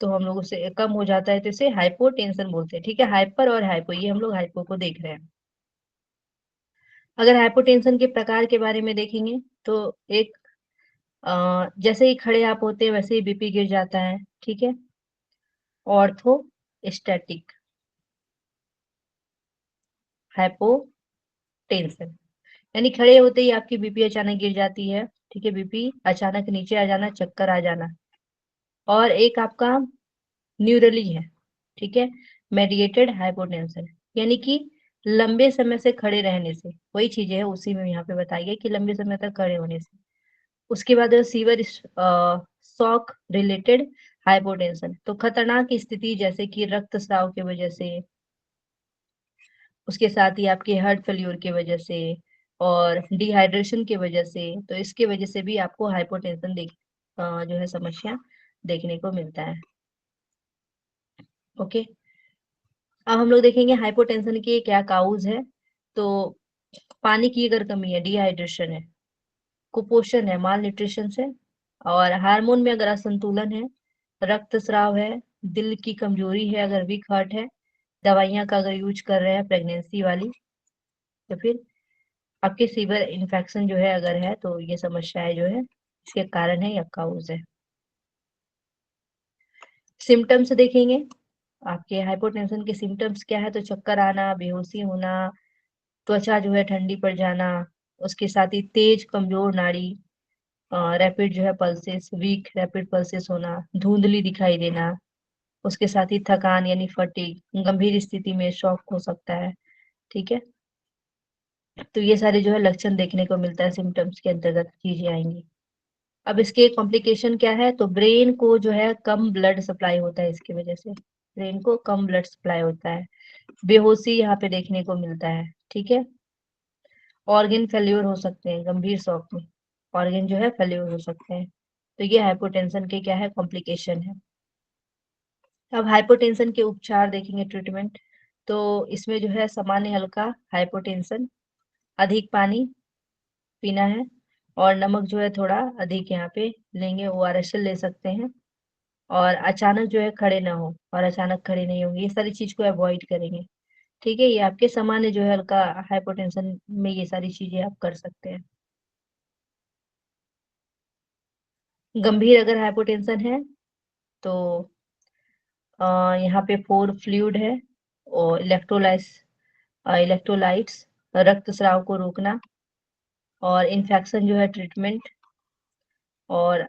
Speaker 1: तो हम लोग उसे कम हो जाता है, तो इसे हाइपोटेंशन बोलते हैं, ठीक है। हाइपर और हाइपो, ये हम लोग हाइपो को देख रहे हैं। अगर हाइपोटेंशन के प्रकार के बारे में देखेंगे तो एक जैसे ही खड़े आप होते हैं वैसे ही बीपी गिर जाता है, ठीक है। ऑर्थो स्टैटिक हाइपोटेंशन, यानी खड़े होते ही आपकी बीपी अचानक गिर जाती है, ठीक है, बीपी अचानक नीचे आ जाना, चक्कर आ जाना। और एक आपका न्यूरली है, ठीक है, मेडिएटेड हाइपोटेंशन, यानी कि लंबे समय से खड़े रहने से, वही चीजें है उसी में यहाँ पे बताई गई कि लंबे समय तक खड़े होने से। उसके बाद सीवर शॉक रिलेटेड हाइपोटेंशन, तो खतरनाक स्थिति जैसे कि रक्तस्राव की वजह से, उसके साथ ही आपके हार्ट फेल्योर की वजह से और डिहाइड्रेशन की वजह से, तो इसके वजह से भी आपको हाइपोटेंशन जो है समस्या देखने को मिलता है। ओके। अब हम लोग देखेंगे हाइपोटेंशन के क्या काउज है। तो पानी की अगर कमी है, डिहाइड्रेशन है, कुपोषण है, माल न्यूट्रिशन है, और हार्मोन में अगर असंतुलन है, रक्तस्राव है, दिल की कमजोरी है, अगर वीक हार्ट है, दवाइयां का अगर यूज कर रहे हैं प्रेगनेंसी वाली, तो फिर आपके सीवर इन्फेक्शन जो है अगर है, तो ये समस्याएं जो है इसके कारण है या काउज है। सिम्टम्स देखेंगे आपके हाइपोटेंशन के सिम्टम्स क्या है, तो चक्कर आना, बेहोशी होना, त्वचा जो है ठंडी पड़ जाना, उसके साथ ही तेज कमजोर नाड़ी, रैपिड जो है पल्सेस, वीक रैपिड पल्सेस होना, धुंधली दिखाई देना, उसके साथ ही थकान यानी फटीग, गंभीर स्थिति में शॉक हो सकता है, ठीक है। तो ये सारे जो है लक्षण देखने को मिलता है, सिम्टम्स के अंतर्गत चीजें आएंगी। अब इसके कॉम्प्लिकेशन क्या है, तो ब्रेन को जो है कम ब्लड सप्लाई होता है, इसकी वजह से ब्रेन को कम ब्लड सप्लाई होता है, बेहोशी यहाँ पे देखने को मिलता है, ठीक है। ऑर्गन फेल्योर हो सकते हैं, गंभीर शॉक में ऑर्गन जो है फेल्योर हो सकते हैं। तो ये हाइपोटेंशन के क्या है, कॉम्प्लिकेशन है। अब हाइपोटेंशन के उपचार देखेंगे, ट्रीटमेंट, तो इसमें जो है सामान्य हल्का हाइपोटेंशन, अधिक पानी पीना है, और नमक जो है थोड़ा अधिक यहाँ पे लेंगे, ओआरएस ले सकते हैं, और अचानक जो है खड़े ना हो, और अचानक खड़े नहीं होंगे, ये सारी चीज को अवॉइड करेंगे, ठीक है। ये आपके सामान्य जो है हल्का हाइपोटेंशन में ये सारी चीजें आप कर सकते हैं। गंभीर अगर हाइपोटेंशन है तो यहाँ पे 4 फ्लूइड है, और इलेक्ट्रोलाइट्स, रक्तस्राव को रोकना, और इन्फेक्शन जो है ट्रीटमेंट, और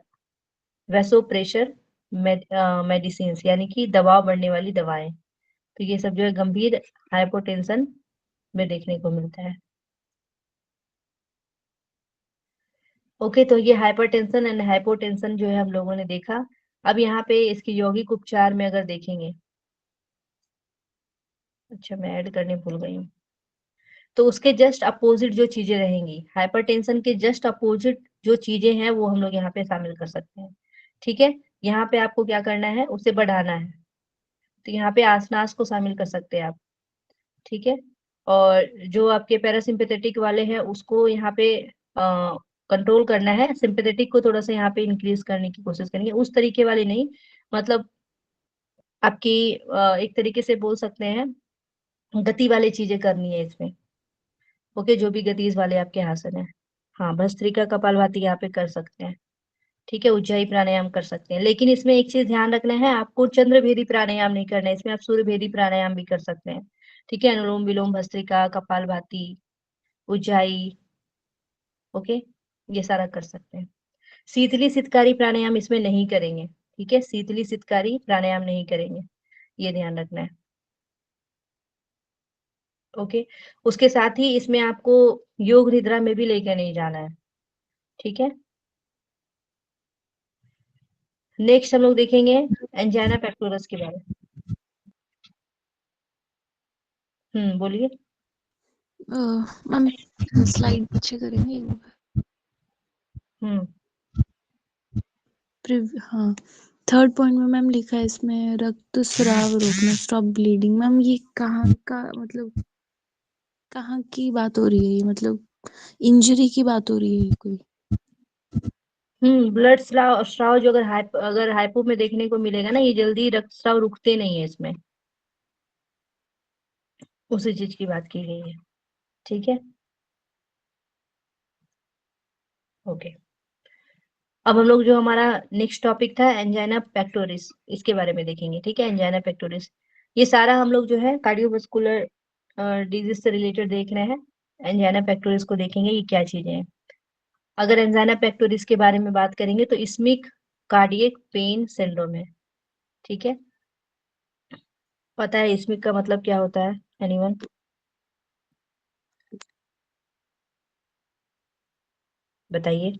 Speaker 1: वैसो प्रेशर मेडिसिन, यानी कि दबाव बढ़ने वाली दवाएं। तो ये सब जो है गंभीर हाइपोटेंशन में देखने को मिलता है। ओके, तो ये हाइपरटेंशन एंड हाइपोटेंशन जो है हम लोगों ने देखा। अब यहाँ पे इसके यौगिक उपचार में अगर देखेंगे, अच्छा मैं ऐड करने भूल गई हूँ, तो उसके जस्ट अपोजिट जो चीजें रहेंगी, हाइपरटेंशन के जस्ट अपोजिट जो चीजें हैं वो हम लोग यहाँ पे शामिल कर सकते हैं, ठीक है। यहाँ पे आपको क्या करना है, उसे बढ़ाना है, तो यहाँ पे आसनास को शामिल कर सकते हैं आप, ठीक है। और जो आपके पैरासिम्पेथेटिक वाले हैं उसको यहाँ पे कंट्रोल करना है, सिंपैथेटिक को थोड़ा सा यहाँ पे इंक्रीज करने की कोशिश करेंगे, उस तरीके वाली नहीं, मतलब आपकी एक तरीके से बोल सकते हैं गति वाली चीजें करनी है इसमें। ओके, जो भी गतिज वाले आपके आसन है, हाँ भस्त्रिका कपालभाति यहाँ पे कर सकते हैं, ठीक है, उज्जाई प्राणायाम कर सकते हैं, लेकिन इसमें एक चीज ध्यान रखना है, आपको चंद्रभेदी प्राणायाम नहीं करना है, इसमें आप सूर्यभेदी प्राणायाम भी कर सकते हैं, ठीक है, अनुलोम विलोम भस्त्रिका कपालभाति उज्जाई, ओके, ये सारा कर सकते हैं। शीतली सितकारी प्राणायाम इसमें नहीं करेंगे, ठीक है, शीतली सितकारी प्राणायाम नहीं करेंगे, ये ध्यान रखना है। ओके, उसके साथ ही इसमें आपको योग निद्रा में भी लेकर नहीं जाना है, ठीक है। नेक्स्ट हम लोग देखेंगे एंजाइना पेक्टोरस के बारे में। बोलिए।
Speaker 2: मैम स्लाइड पीछे करेंगे एक बार।
Speaker 1: हम्म
Speaker 2: हाँ, थर्ड पॉइंट में मैम लिखा है इसमें रक्त स्राव रोकना, स्टॉप ब्लीडिंग। मैम ये कहाँ का, मतलब कहाँ की बात हो रही है ये, मतलब इंजरी की बात हो रही है कोई?
Speaker 1: ब्लड स्राव स्राव जो अगर हाइपो में देखने को मिलेगा ना, ये जल्दी रक्त स्राव रुकते नहीं है इसमें, उसी चीज की बात की गई है, ठीक है। ओके, अब हम लोग जो हमारा नेक्स्ट टॉपिक था एंजाइना पेक्टोरिस, इसके बारे में देखेंगे, ठीक है। एंजाइना पेक्टोरिस ये सारा हम लोग जो है कार्डियोवास्कुलर डिजीज से रिलेटेड देख रहे हैं। एंजाइना पेक्टोरिस को देखेंगे ये क्या चीजें हैं। अगर एंजाइना पेक्टोरिस के बारे में बात करेंगे तो इस्मिक कार्डियक पेन सिंड्रोम है, ठीक है। पता है इस्मिक का मतलब क्या होता है एनीवन? बताइए।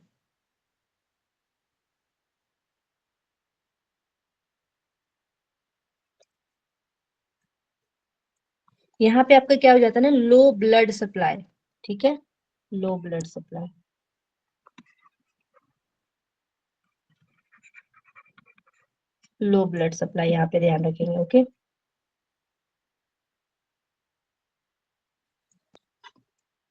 Speaker 1: यहाँ पे आपका क्या हो जाता है ना, लो ब्लड सप्लाई, ठीक है, low blood supply, low blood supply यहाँ पे ध्यान रखेंगे, ओके।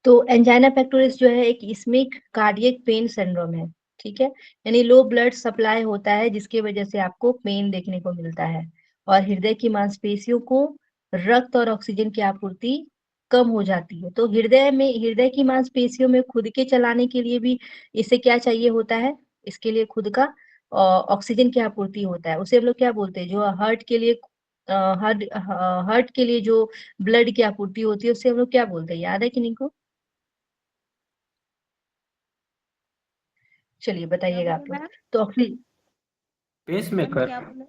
Speaker 1: तो एंजाइना पेक्टोरिस जो है एक इस्मिक कार्डियक पेन सिंड्रोम है, ठीक है, यानी लो ब्लड सप्लाई होता है जिसकी वजह से आपको पेन देखने को मिलता है और हृदय की मांसपेशियों को रक्त और ऑक्सीजन की आपूर्ति कम हो जाती है। तो हृदय की मांसपेशियों में खुद के चलाने के लिए भी इसे क्या चाहिए होता है, इसके लिए खुद का ऑक्सीजन की आपूर्ति होता है, उसे हम लोग क्या बोलते हैं, जो हार्ट के लिए हार्ट हार्ट के लिए जो ब्लड की आपूर्ति होती है उसे हम लोग क्या बोलते हैं, याद है कि नहीं को? चलिए
Speaker 4: क्या
Speaker 1: बताइएगा आप
Speaker 4: बोले
Speaker 1: लोग।
Speaker 4: मैम?
Speaker 1: तो ऑक्सीजन
Speaker 3: पेस
Speaker 4: मैम
Speaker 3: मेकर।
Speaker 4: क्या बोले?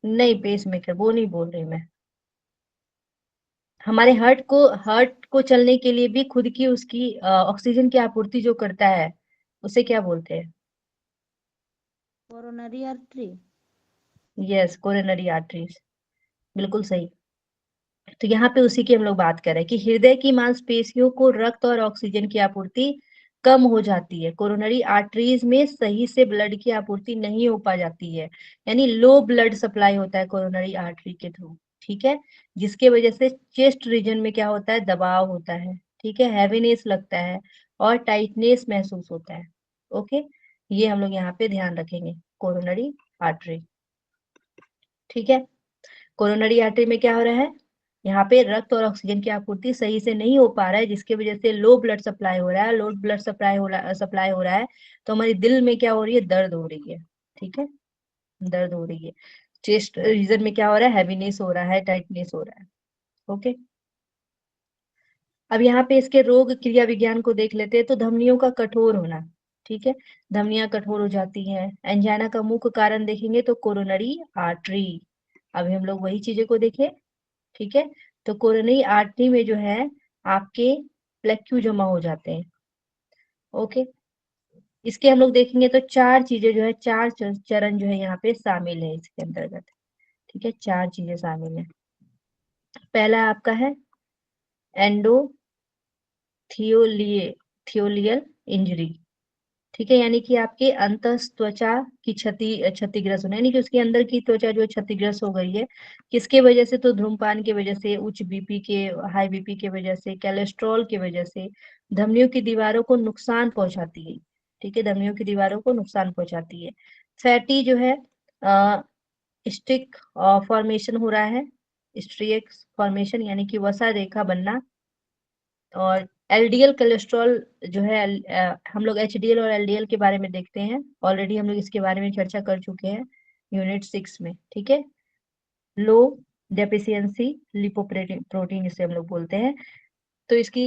Speaker 1: नहीं, पेस मेकर वो नहीं बोल रही मैं, हमारे हार्ट को चलने के लिए भी खुद की उसकी ऑक्सीजन की आपूर्ति जो करता है उसे क्या बोलते हैं?
Speaker 4: Coronary artery.
Speaker 1: Yes, coronary arteries, बिल्कुल सही। तो यहाँ पे उसी की हम लोग बात कर रहे हैं कि हृदय की मांसपेशियों को रक्त और ऑक्सीजन की आपूर्ति कम हो जाती है, कोरोनरी आर्टरीज में सही से ब्लड की आपूर्ति नहीं हो पा जाती है, यानी लो ब्लड सप्लाई होता है कोरोनरी आर्टरी के थ्रू, ठीक है, जिसके वजह से चेस्ट रीजन में क्या होता है, दबाव होता है, ठीक है, हैवीनेस लगता है और टाइटनेस महसूस होता है, ओके, ये हम लोग यहाँ पे ध्यान रखेंगे, कोरोनरी आर्टरी, ठीक है। कोरोनरी आर्टरी में क्या हो रहा है, यहाँ पे रक्त और ऑक्सीजन की आपूर्ति सही से नहीं हो पा रहा है जिसकी वजह से लो ब्लड सप्लाई हो रहा है, लो ब्लड सप्लाई हो रहा है तो हमारी दिल में क्या हो रही है, दर्द हो रही है, ठीक है, दर्द हो रही है, चेस्ट रीजन में क्या हो रहा है, हैवीनेस हो रहा है, टाइटनेस हो रहा है, ओके। अब यहाँ पे इसके रोग क्रिया विज्ञान को देख लेते हैं, तो धमनियों का कठोर होना, ठीक है, धमनियां कठोर हो जाती हैं, एंजाइना का मुख्य कारण देखेंगे तो कोरोनरी आर्टरी, अभी हम लोग वही चीजें को देखें, ठीक है। तो कोरोनरी आर्टरी में जो है आपके प्लेक्यू जमा हो जाते हैं, ओके। इसके हम लोग देखेंगे तो चार चीजें जो है, चार चरण जो है यहाँ पे शामिल है इसके अंतर्गत, ठीक है, चार चीजें शामिल है। पहला आपका है एंडोथियोलियल इंजरी, ठीक है, यानी कि आपके अंतस त्वचा की क्षतिग्रस्त होना, यानी कि उसके अंदर की त्वचा जो क्षतिग्रस्त हो गई है। किसके वजह से? तो धूम्रपान की वजह से, उच्च बीपी के, हाई बीपी की वजह से, कोलेस्ट्रॉल की वजह से धमनियों की दीवारों को नुकसान पहुंचाती है। ठीक है, धमनियों की दीवारों को नुकसान पहुंचाती है। फैटी जो है स्टिक फॉर्मेशन हो रहा है, स्ट्रिएक फॉर्मेशन यानी कि वसा रेखा बनना। और एलडीएल कोलेस्ट्रॉल जो है, हम लोग एचडीएल और एलडीएल के बारे में देखते हैं, ऑलरेडी हम लोग इसके बारे में चर्चा कर चुके हैं यूनिट 6 में। ठीक है, लो डेफिशिएंसी लिपोप्रोटीन इसे हम लोग बोलते हैं। तो इसकी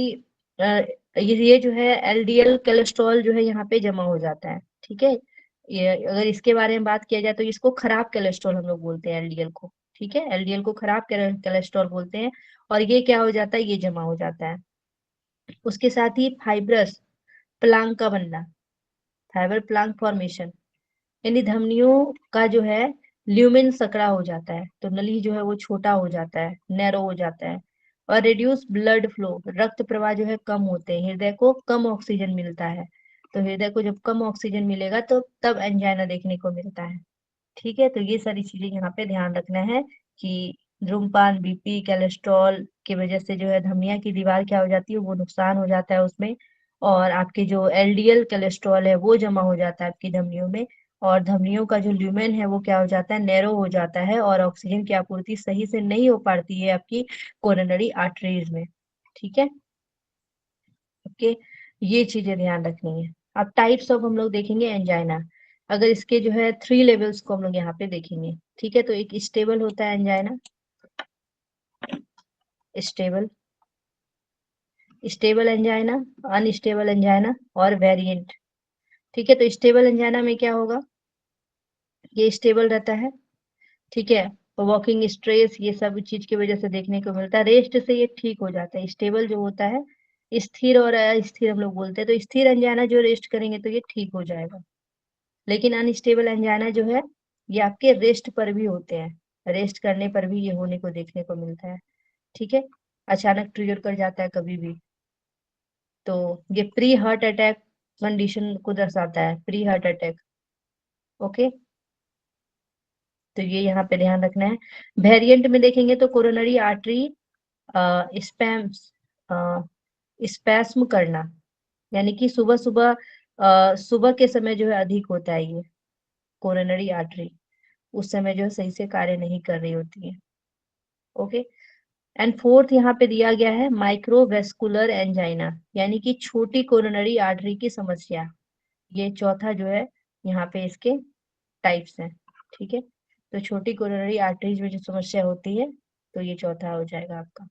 Speaker 1: ये जो है एलडीएल कोलेस्ट्रॉल जो है यहाँ पे जमा हो जाता है। ठीक है, ये अगर इसके बारे में बात किया जाए तो इसको खराब कोलेस्ट्रॉल हम लोग बोलते हैं, एलडीएल को। ठीक है, एलडीएल को खराब कोलेस्ट्रॉल बोलते हैं। और ये क्या हो जाता है? ये जमा हो जाता है। उसके साथ ही फाइब्रस प्लांक का बनना, फाइबर प्लांक फॉर्मेशन, यानी धमनियों का जो है ल्यूमेन सकड़ा हो जाता है, तो नली जो है वो छोटा हो जाता है, नैरो हो जाता है। और रिड्यूस ब्लड फ्लो, रक्त प्रवाह जो है कम होते हैं, हृदय को कम ऑक्सीजन मिलता है। तो हृदय को जब कम ऑक्सीजन मिलेगा तो तब एंजाइना देखने को मिलता है। ठीक है, तो ये सारी चीजें यहाँ पे ध्यान रखना है कि धूम्रपान, बीपी, कोलेस्ट्रॉल की वजह से जो है धमनिया की दीवार क्या हो जाती है? वो नुकसान हो जाता है उसमें। और आपके जो एलडीएल कोलेस्ट्रॉल है वो जमा हो जाता है आपकी धमनियों में। और धमनियों का जो ल्यूमेन है वो क्या हो जाता है? नैरो हो जाता है, और ऑक्सीजन की आपूर्ति सही से नहीं हो पाती है आपकी कोरोनरी आर्टरीज में। ठीक है, ओके, ये चीजें ध्यान रखनी है। अब टाइप्स ऑफ हम लोग देखेंगे एंजाइना। अगर इसके जो है 3 लेवल्स को हम लोग यहाँ पे देखेंगे। ठीक है, तो एक स्टेबल होता है angina, stable, stable angina, unstable angina और वेरिएंट। ठीक है, तो स्टेबल एंजाइना में क्या होगा? ये स्टेबल रहता है। ठीक है, वॉकिंग स्ट्रेस ये सब चीज की वजह से देखने को मिलता है, रेस्ट से ये ठीक हो जाता है। स्टेबल जो होता है, स्थिर और अस्थिर हम लोग बोलते हैं। तो स्थिर एंजाइना जो रेस्ट करेंगे तो ये ठीक हो जाएगा। लेकिन अनस्टेबल एंजाइना जो है ये आपके रेस्ट पर भी होते हैं, रेस्ट करने पर भी ये होने को देखने को मिलता है। ठीक है, अचानक ट्रिगर कर जाता है कभी भी। तो ये प्री हार्ट अटैक कंडीशन को दर्शाता है, प्री हार्ट अटैक। ओके, तो ये यहाँ पे ध्यान रखना है। वेरिएंट में देखेंगे तो कोरोनरी आर्टरी स्पैम्स स्पैस्म करना, यानी कि सुबह सुबह सुबह के समय जो है अधिक होता है ये कोरोनरी आर्टरी, उस समय जो है सही से कार्य नहीं कर रही होती है। ओके, एंड फोर्थ यहाँ पे दिया गया है माइक्रोवेस्कुलर एंजाइना, यानी कि छोटी कोरोनरी आर्टरी की समस्या। ये चौथा जो है यहाँ पे इसके टाइप्स हैं। ठीक है, तो छोटी कोरोनरी आर्टरीज में जो समस्या होती है तो ये चौथा हो जाएगा आपका।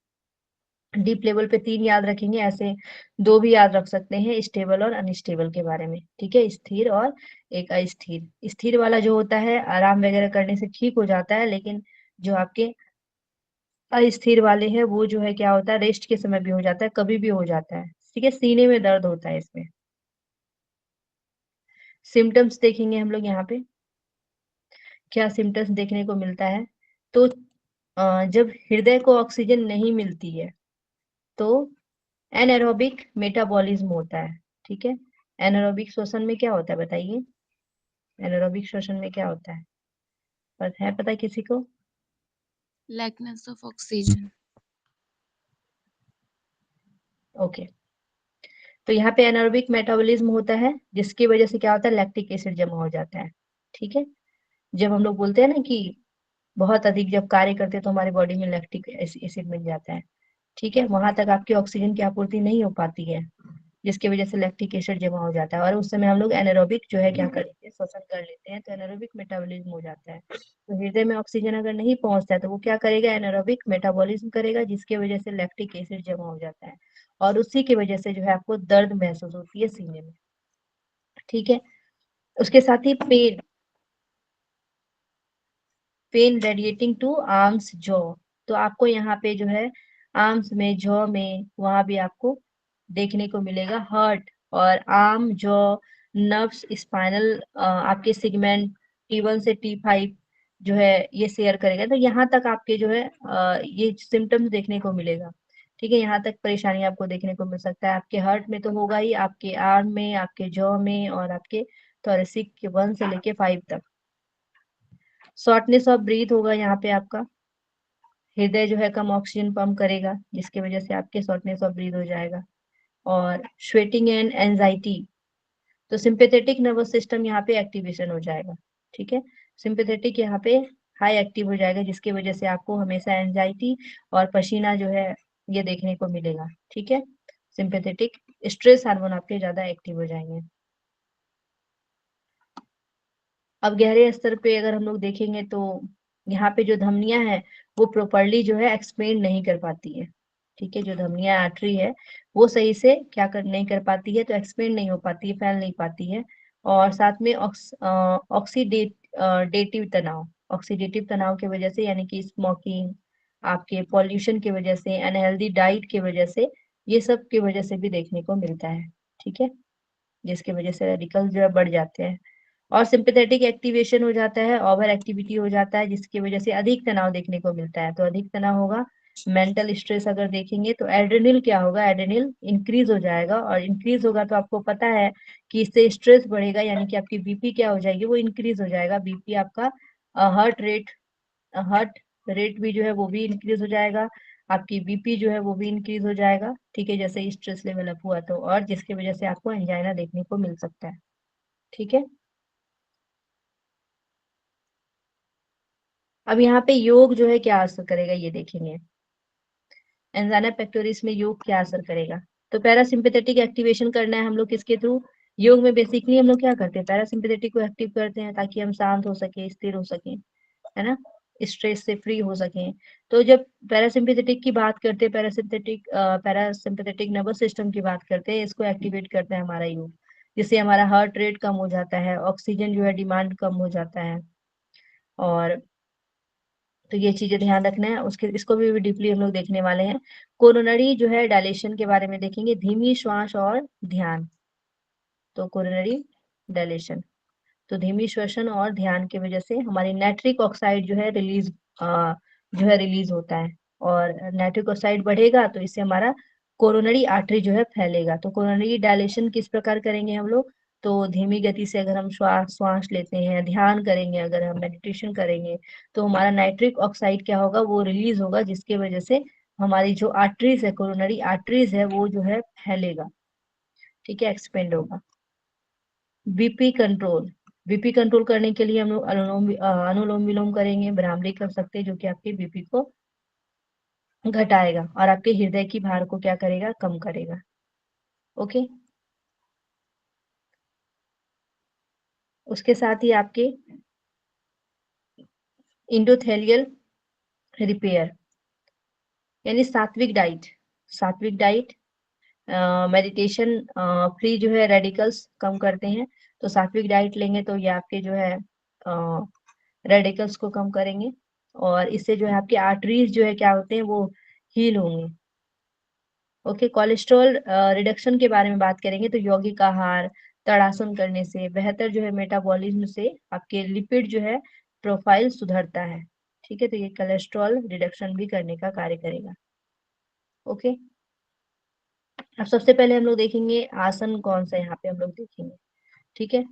Speaker 1: डीप लेवल पे 3 याद रखेंगे, ऐसे 2 भी याद रख सकते हैं, स्टेबल और अनस्टेबल के बारे में। ठीक है, स्थिर और एक अस्थिर। स्थिर वाला जो होता है आराम वगैरह करने से ठीक हो जाता है, लेकिन जो आपके अस्थिर वाले हैं वो जो है क्या होता है? रेस्ट के समय भी हो जाता है, कभी भी हो जाता है। ठीक है, सीने में दर्द होता है इसमें। सिम्टम्स देखेंगे हम लोग यहाँ पे, क्या सिम्टम्स देखने को मिलता है? तो जब हृदय को ऑक्सीजन नहीं मिलती है तो एनारोबिक मेटाबॉलिज्म होता है। ठीक है, एनारोबिक श्वसन में क्या होता है बताइए? एनारोबिक श्वसन में क्या होता है? पता है किसी को?
Speaker 2: लैकनेस ऑफ ऑक्सीजन।
Speaker 1: ओके, तो यहाँ पे एनारोबिक मेटाबॉलिज्म होता है, जिसकी वजह से क्या होता है? लैक्टिक एसिड जमा हो जाता है। ठीक है, जब हम लोग बोलते हैं ना कि बहुत अधिक जब कार्य करते हैं तो हमारी बॉडी में लैक्टिक एसिड मिल जाता है। ठीक है, वहां तक आपकी ऑक्सीजन की आपूर्ति नहीं हो पाती है, जिसकी वजह से लैक्टिक एसिड जमा हो जाता है, और उस समय हम लोग एनारोबिक जो है क्या कर लेते हैं? श्वसन कर लेते हैं, तो एनारोबिक मेटाबॉलिज्म हो जाता है। तो हृदय में ऑक्सीजन अगर नहीं पहुंचता है तो वो क्या करेगा? एनारोबिक मेटाबॉलिज्म करेगा, जिसकी वजह से लैक्टिक एसिड जमा हो जाता है, और उसी की वजह से जो है आपको दर्द महसूस होती है सीने में। ठीक है, उसके साथ ही pain radiating to arms jaw, तो आपको यहाँ पे जो है आर्म्स में, जॉ में, वहां भी आपको देखने को मिलेगा हर्ट। और आर्म, जॉ, नर्व्स, स्पाइनल आपके सेगमेंट T1 से T5 जो है ये शेयर करेगा। तो यहाँ तक आपके जो है ये सिम्टम्स देखने को मिलेगा। ठीक है, यहाँ तक परेशानी आपको देखने को मिल सकता है। आपके हार्ट में तो होगा ही, आपके आर्म में, आपके जॉ में और आपके थोरेसिक के 1 से लेके 5 तक। शॉर्टनेस ऑफ ब्रीथ होगा यहाँ पे आपका, हृदय जो है कम ऑक्सीजन पंप करेगा जिसकी वजह से आपके शॉर्टनेस ऑफ ब्रीथ हो जाएगा। और स्वेटिंग एंड एंजाइटी, तो सिंपैथेटिक नर्वस सिस्टम यहाँ पे एक्टिवेशन हो जाएगा। ठीक है, सिंपैथेटिक यहाँ पे हाई एक्टिव हो जाएगा जिसकी वजह से आपको हमेशा एंजाइटी और पसीना जो है ये देखने को मिलेगा। ठीक है, सिंपैथेटिक स्ट्रेस हार्मोन आपके ज्यादा एक्टिव हो जाएंगे। अब गहरे स्तर पे अगर हम लोग देखेंगे तो यहाँ पे जो धमनियां हैं वो प्रॉपरली जो है एक्सपेंड नहीं कर पाती है। ठीक है, जो धमनियां आर्टरी है वो सही से क्या कर नहीं कर पाती है, तो एक्सपेंड नहीं हो पाती है, फैल नहीं पाती है। और साथ में ऑक्सीडेटिव तनाव, ऑक्सीडेटिव तनाव की वजह से, यानी कि स्मोकिंग, आपके पॉल्यूशन की वजह से, अनहेल्दी डाइट की वजह से, ये सब की वजह से भी देखने को मिलता है। ठीक है, जिसकी वजह से रेडिकल जो है बढ़ जाते हैं। और सिंपैथेटिक एक्टिवेशन हो जाता है, ओवर एक्टिविटी हो जाता है जिसकी वजह से अधिक तनाव देखने को मिलता है। तो अधिक तनाव होगा, मेंटल स्ट्रेस अगर देखेंगे तो एड्रेनल क्या होगा, एड्रेनल इंक्रीज हो जाएगा। और इंक्रीज होगा तो आपको पता है कि इससे स्ट्रेस बढ़ेगा, यानी कि आपकी बीपी क्या हो जाएगी, वो इंक्रीज हो जाएगा। बीपी आपका हार्ट रेट भी जो है वो भी इंक्रीज हो जाएगा, आपकी बीपी जो है वो भी इंक्रीज हो जाएगा। ठीक है, जैसे स्ट्रेस लेवल अप हुआ तो, और जिसकी वजह से आपको एंजाइना देखने को मिल सकता है। ठीक है, अब यहाँ पे योग जो है क्या असर करेगा ये देखेंगे। एंजाइना पेक्टोरिस में योग क्या असर करेगा, तो पैरासिम्पैथेटिक एक्टिवेशन करना है हम लोग किसके थ्रू, योग में बेसिकली हम लोग क्या करते हैं, पैरासिम्पैथेटिक को एक्टिव करते हैं ताकि हम शांत हो सके, स्थिर हो सके, है ना, स्ट्रेस से फ्री हो सके। तो जब पैरासिम्पैथेटिक की बात करते हैं, पैरासिम्पैथेटिक नर्वस सिस्टम की बात करते हैं, इसको एक्टिवेट करता है हमारा योग, जिससे हमारा हार्ट रेट कम हो जाता है, ऑक्सीजन जो है डिमांड कम हो जाता है। और तो ये चीजें ध्यान रखना है, उसके इसको भी डीपली हम लोग देखने वाले हैं। कोरोनरी जो है डायलेशन के बारे में देखेंगे, धीमी श्वास और ध्यान। तो कोरोनरी डायलेशन, तो धीमी श्वसन और ध्यान की वजह से हमारी नाइट्रिक ऑक्साइड जो है रिलीज होता है। और नाइट्रिक ऑक्साइड बढ़ेगा तो इससे हमारा कोरोनरी आर्टरी जो है फैलेगा। तो कोरोनरी डायलेशन किस प्रकार करेंगे हम लोग, तो धीमी गति से अगर हम श्वास श्वास लेते हैं, ध्यान करेंगे, अगर हम मेडिटेशन करेंगे, तो हमारा नाइट्रिक ऑक्साइड क्या होगा, वो रिलीज होगा, जिसकी वजह से हमारी जो आर्टरीज है, कोरोनरी आर्टरीज है, वो जो है फैलेगा। ठीक है, एक्सपेंड होगा। बीपी कंट्रोल, बीपी कंट्रोल करने के लिए हम लोग अनुलोम विलोम करेंगे, भ्रामरी कर सकते हैं, जो कि आपके बीपी को घटाएगा और आपके हृदय की भार को क्या करेगा, कम करेगा। ओके, उसके साथ ही आपके इंडोथेलियल रिपेयर, यानी सात्विक डाइट, सात्विक डाइट, मेडिटेशन फ्री जो है रेडिकल्स कम करते हैं। तो सात्विक डाइट लेंगे तो ये आपके जो है रेडिकल्स को कम करेंगे, और इससे जो है आपके आर्टरीज जो है क्या होते हैं, वो हील होंगे। ओके, कोलेस्ट्रॉल रिडक्शन के बारे में बात करेंगे तो यौगिक आहार, ताड़ासन करने से बेहतर जो है मेटाबॉलिज्म से आपके लिपिड जो है प्रोफाइल सुधरता है। ठीक है, तो ये कोलेस्ट्रॉल रिडक्शन भी करने का कार्य करेगा। ओके, अब सबसे पहले हम लोग देखेंगे आसन कौन सा यहाँ पे हम लोग देखेंगे। ठीक है,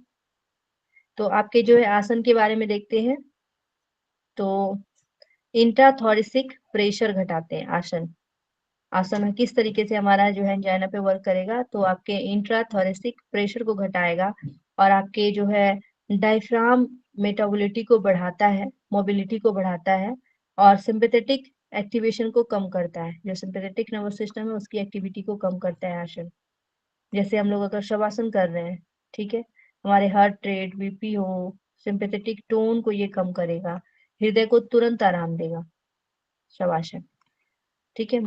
Speaker 1: तो आपके जो है आसन के बारे में देखते हैं, तो इंट्राथोरेसिक प्रेशर घटाते हैं आसन। आसन किस तरीके से हमारा जो है एंजाइना पे वर्क करेगा, तो आपके इंट्राथोरेसिक प्रेशर को घटाएगा और आपके जो है डायफ्राम मेटाबोलिटी को बढ़ाता है, मोबिलिटी को बढ़ाता है, और सिंपैथेटिक एक्टिवेशन को कम करता है। जो सिंपैथेटिक नर्वस सिस्टम है उसकी एक्टिविटी को कम करता है आसन। जैसे हम लोग अगर शवासन कर रहे हैं, ठीक है, हमारे हार्ट रेट, बीपी हो, सिंपैथेटिक टोन को ये कम करेगा, हृदय को तुरंत आराम देगा शवासन। ठीक है,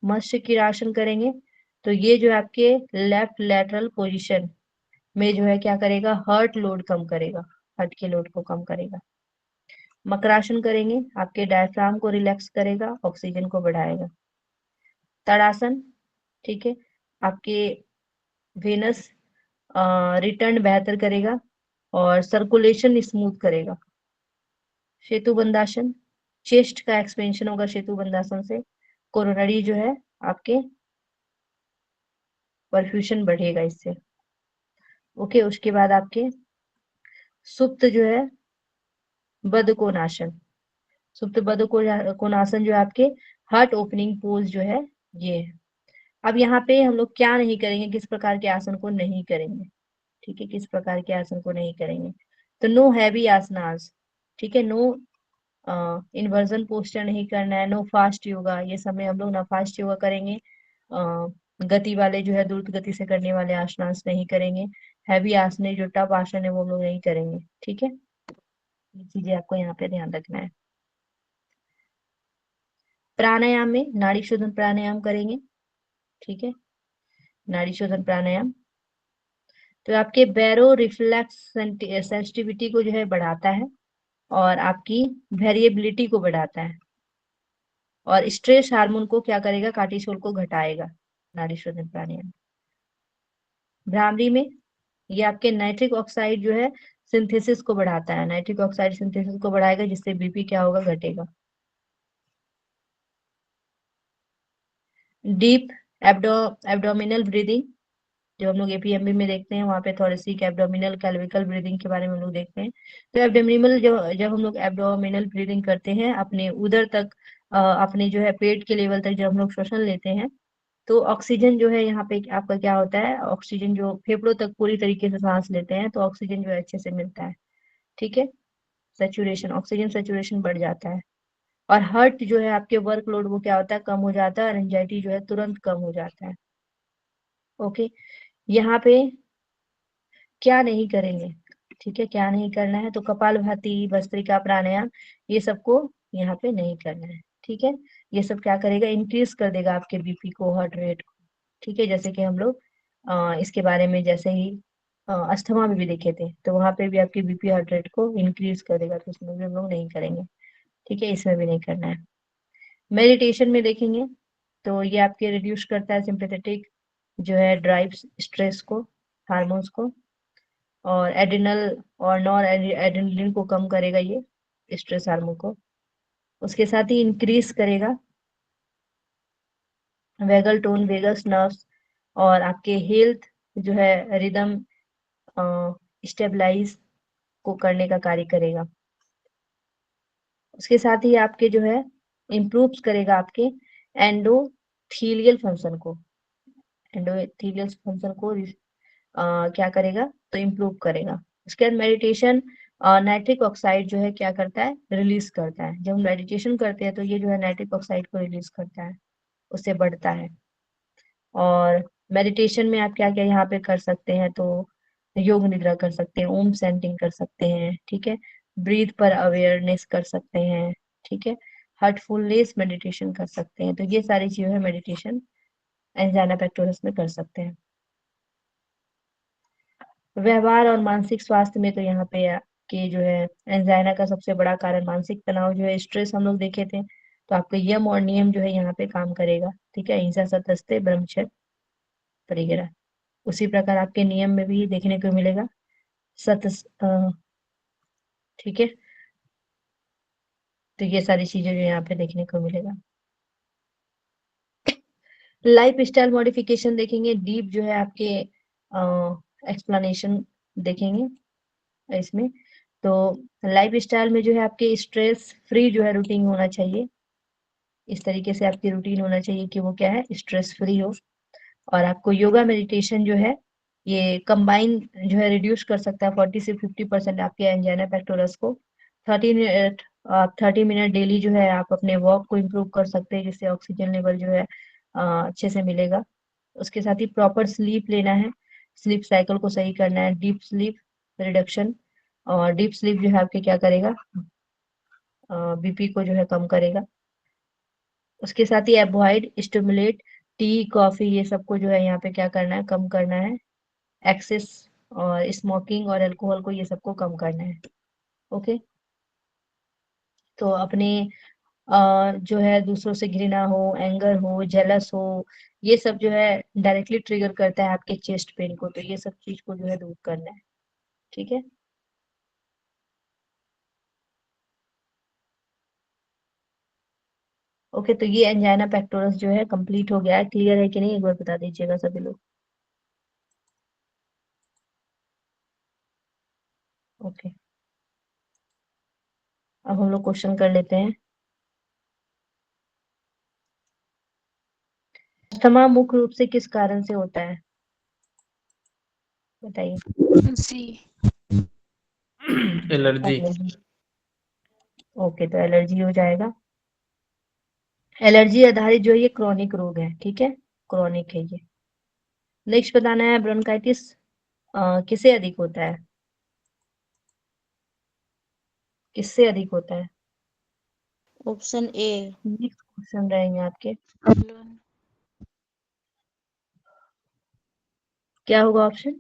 Speaker 1: मत्स्य कीरासन करेंगे तो ये जो आपके लेफ्ट लैटरल पोजीशन में जो है क्या करेगा, हार्ट लोड कम करेगा, हार्ट के लोड को कम करेगा। मकरासन करेंगे, आपके डायफ्राम को रिलैक्स करेगा, ऑक्सीजन को बढ़ाएगा। ताड़ासन, ठीक है, आपके वेनस रिटर्न बेहतर करेगा और सर्कुलेशन स्मूथ करेगा। सेतु बंदासन, चेस्ट का एक्सपेंशन होगा सेतु बंदासन से, कोरोनरी जो है आपके परफ्यूशन बढ़ेगा इससे। ओके, उसके बाद आपके सुप्त जो है बदकोनासन, सुप्त बदकोनासन जो है आपके हार्ट ओपनिंग पोज जो है ये है। अब यहाँ पे हम लोग क्या नहीं करेंगे, किस प्रकार के आसन को नहीं करेंगे, ठीक है, किस प्रकार के आसन को नहीं करेंगे। तो नो हैवी आसनास, ठीक है, नो इन्वर्जन पोस्चर नहीं करना है, नो फास्ट योगा, ये सब में हम लोग ना फास्ट योगा करेंगे, गति वाले जो है द्रुत गति से करने वाले आसनास नहीं करेंगे, हैवी आसन जो टफ आसन है वो हम लोग नहीं करेंगे, ठीक है। ये चीजें आपको यहाँ पे ध्यान रखना है। प्राणायाम में नाड़ी शोधन प्राणायाम करेंगे, ठीक है, नाड़ी शोधन प्राणायाम तो आपके बैरो रिफ्लेक्स सेंसिटिविटी को जो है बढ़ाता है और आपकी वेरिएबिलिटी को बढ़ाता है और स्ट्रेस हार्मोन को क्या करेगा, कार्टिसोल को घटाएगा नाड़ी शोधन प्राणायाम। भ्रामरी में ये आपके नाइट्रिक ऑक्साइड जो है सिंथेसिस को बढ़ाता है, नाइट्रिक ऑक्साइड सिंथेसिस को बढ़ाएगा जिससे बीपी क्या होगा, घटेगा। डीप एब्डोमिनल ब्रीदिंग जो हम लोग एपीएमबी में देखते हैं, वहां पे थोरेसिक एब्डोमिनल कैल्विकल ब्रीदिंग के बारे में हम लोग देखते हैं। तो एब्डोमिनल जब हम लोग एब्डोमिनल ब्रीदिंग करते हैं अपने उदर तक, अपने जो है पेट के लेवल तक जब हम लोग श्वसन लेते हैं तो ऑक्सीजन जो है यहाँ पे आपका क्या होता है, ऑक्सीजन जो फेफड़ों तक पूरी तरीके से सांस लेते हैं तो ऑक्सीजन जो है अच्छे से मिलता है, ठीक है, सेचुरेशन, ऑक्सीजन सेचुरेशन बढ़ जाता है और हार्ट जो है आपके वर्कलोड वो क्या होता है, कम हो जाता है और एंजाइटी जो है तुरंत कम हो जाता है। ओके, यहाँ पे क्या नहीं करेंगे, ठीक है, क्या नहीं करना है, तो कपालभाति, भस्त्रिका प्राणायाम ये सबको यहाँ पे नहीं करना है, ठीक है। ये सब क्या करेगा, इंक्रीज कर देगा आपके बीपी को, हार्ट रेट को, ठीक है, जैसे कि हम लोग इसके बारे में जैसे ही अस्थमा में भी देखे थे तो वहां पे भी आपके बीपी हार्ट रेट को इंक्रीज कर देगा, तो इसमें भी हम लोग नहीं करेंगे, ठीक है, इसमें भी नहीं करना है। मेडिटेशन में देखेंगे तो ये आपके रिड्यूस करता है सिंपैथेटिक जो है ड्राइव स्ट्रेस को, हार्मोन्स को, और एड्रिनल और नॉर एड्रेनलिन को कम करेगा ये स्ट्रेस हार्मोन को। उसके साथ ही इंक्रीज करेगा वेगल टोन, वेगस नर्व्स और आपके हेल्थ जो है रिदम स्टेबलाइज को करने का कार्य करेगा। उसके साथ ही आपके जो है इम्प्रूव करेगा आपके एंडोथीलियल फंक्शन को, एंडोथीलियल फंक्शन को क्या करेगा, तो इम्प्रूव करेगा। उसके बाद मेडिटेशन नाइट्रिक ऑक्साइड जो है क्या करता है, रिलीज करता है। जब हम मेडिटेशन करते हैं तो ये जो है नाइट्रिक ऑक्साइड को रिलीज करता है, उससे बढ़ता है। और मेडिटेशन में आप क्या क्या यहाँ पे कर सकते हैं, तो योग निद्रा कर सकते हैं, ओम सेंटिंग कर सकते हैं, ठीक है, ब्रीथ पर अवेयरनेस कर सकते हैं, ठीक है, हार्टफुलनेस मेडिटेशन कर सकते हैं। तो ये सारी चीजें है मेडिटेशन एंजाइना पेक्टोरस में कर सकते हैं। व्यवहार और मानसिक स्वास्थ्य में तो यहाँ पे के जो है एंजाइना का सबसे बड़ा कारण मानसिक तनाव जो है, स्ट्रेस हम लोग देखे थे, तो आपका यम और नियम जो है यहाँ पे काम करेगा, ठीक है, अहिंसा सत्य ब्रह्मचर्य परिग्रह। उसी प्रकार आपके नियम में भी देखने को मिलेगा सत्य, ठीक है, तो ये सारी चीजें जो यहाँ पे देखने को मिलेगा। लाइफ स्टाइल मॉडिफिकेशन देखेंगे, डीप जो है आपके एक्सप्लेनेशन देखेंगे इसमें। तो लाइफ स्टाइल में जो है आपके स्ट्रेस फ्री जो है रूटीन होना चाहिए, इस तरीके से आपकी रूटीन होना चाहिए कि वो क्या है, स्ट्रेस फ्री हो। और आपको योगा मेडिटेशन जो है ये कंबाइन जो है रिड्यूस कर सकता है 40 से 50% आपके एंजाइना पेक्टोरस को। 30 मिनट, आप 30 मिनट डेली जो है आप अपने वॉक को इम्प्रूव कर सकते हैं जिससे ऑक्सीजन लेवल जो है अच्छे से मिलेगा। उसके साथ ही प्रॉपर स्लीप लेना है, स्लीप साइकिल को सही करना है, डीप स्लीप रिडक्शन। और डीप स्लीप जो है आपके क्या करेगा, बीपी को जो है कम करेगा। उसके साथ ही अवॉइड स्टिमुलेट टी कॉफी ये सबको जो है यहाँ पे क्या करना है, कम करना है। एक्सेस और स्मोकिंग और अल्कोहल को ये सबको कम करना है। ओके, तो अपने जो है दूसरों से घृणा हो, एंगर हो, जेलस हो, ये सब जो है डायरेक्टली ट्रिगर करता है आपके चेस्ट पेन को, तो ये सब चीज को जो है दूर करना है, ठीक है। ओके, तो ये एंजाइना पेक्टोरस जो है कंप्लीट हो गया है। क्लियर है कि नहीं, एक बार बता दीजिएगा सभी लोग। ओके, अब हम लोग क्वेश्चन कर लेते हैं। अस्थमा मुख्य रूप से किस कारण से होता है, बताइए।
Speaker 2: सी।
Speaker 5: एलर्जी।
Speaker 1: ओके, तो एलर्जी हो जाएगा। एलर्जी आधारित जो ये क्रॉनिक रोग है, ठीक है, क्रॉनिक है ये। नेक्स्ट बताना है, ब्रोंकाइटिस किसे अधिक होता है, किससे अधिक होता है।
Speaker 4: ऑप्शन ए।
Speaker 1: नेक्स्ट क्वेश्चन रहेंगे आपके, क्या होगा ऑप्शन,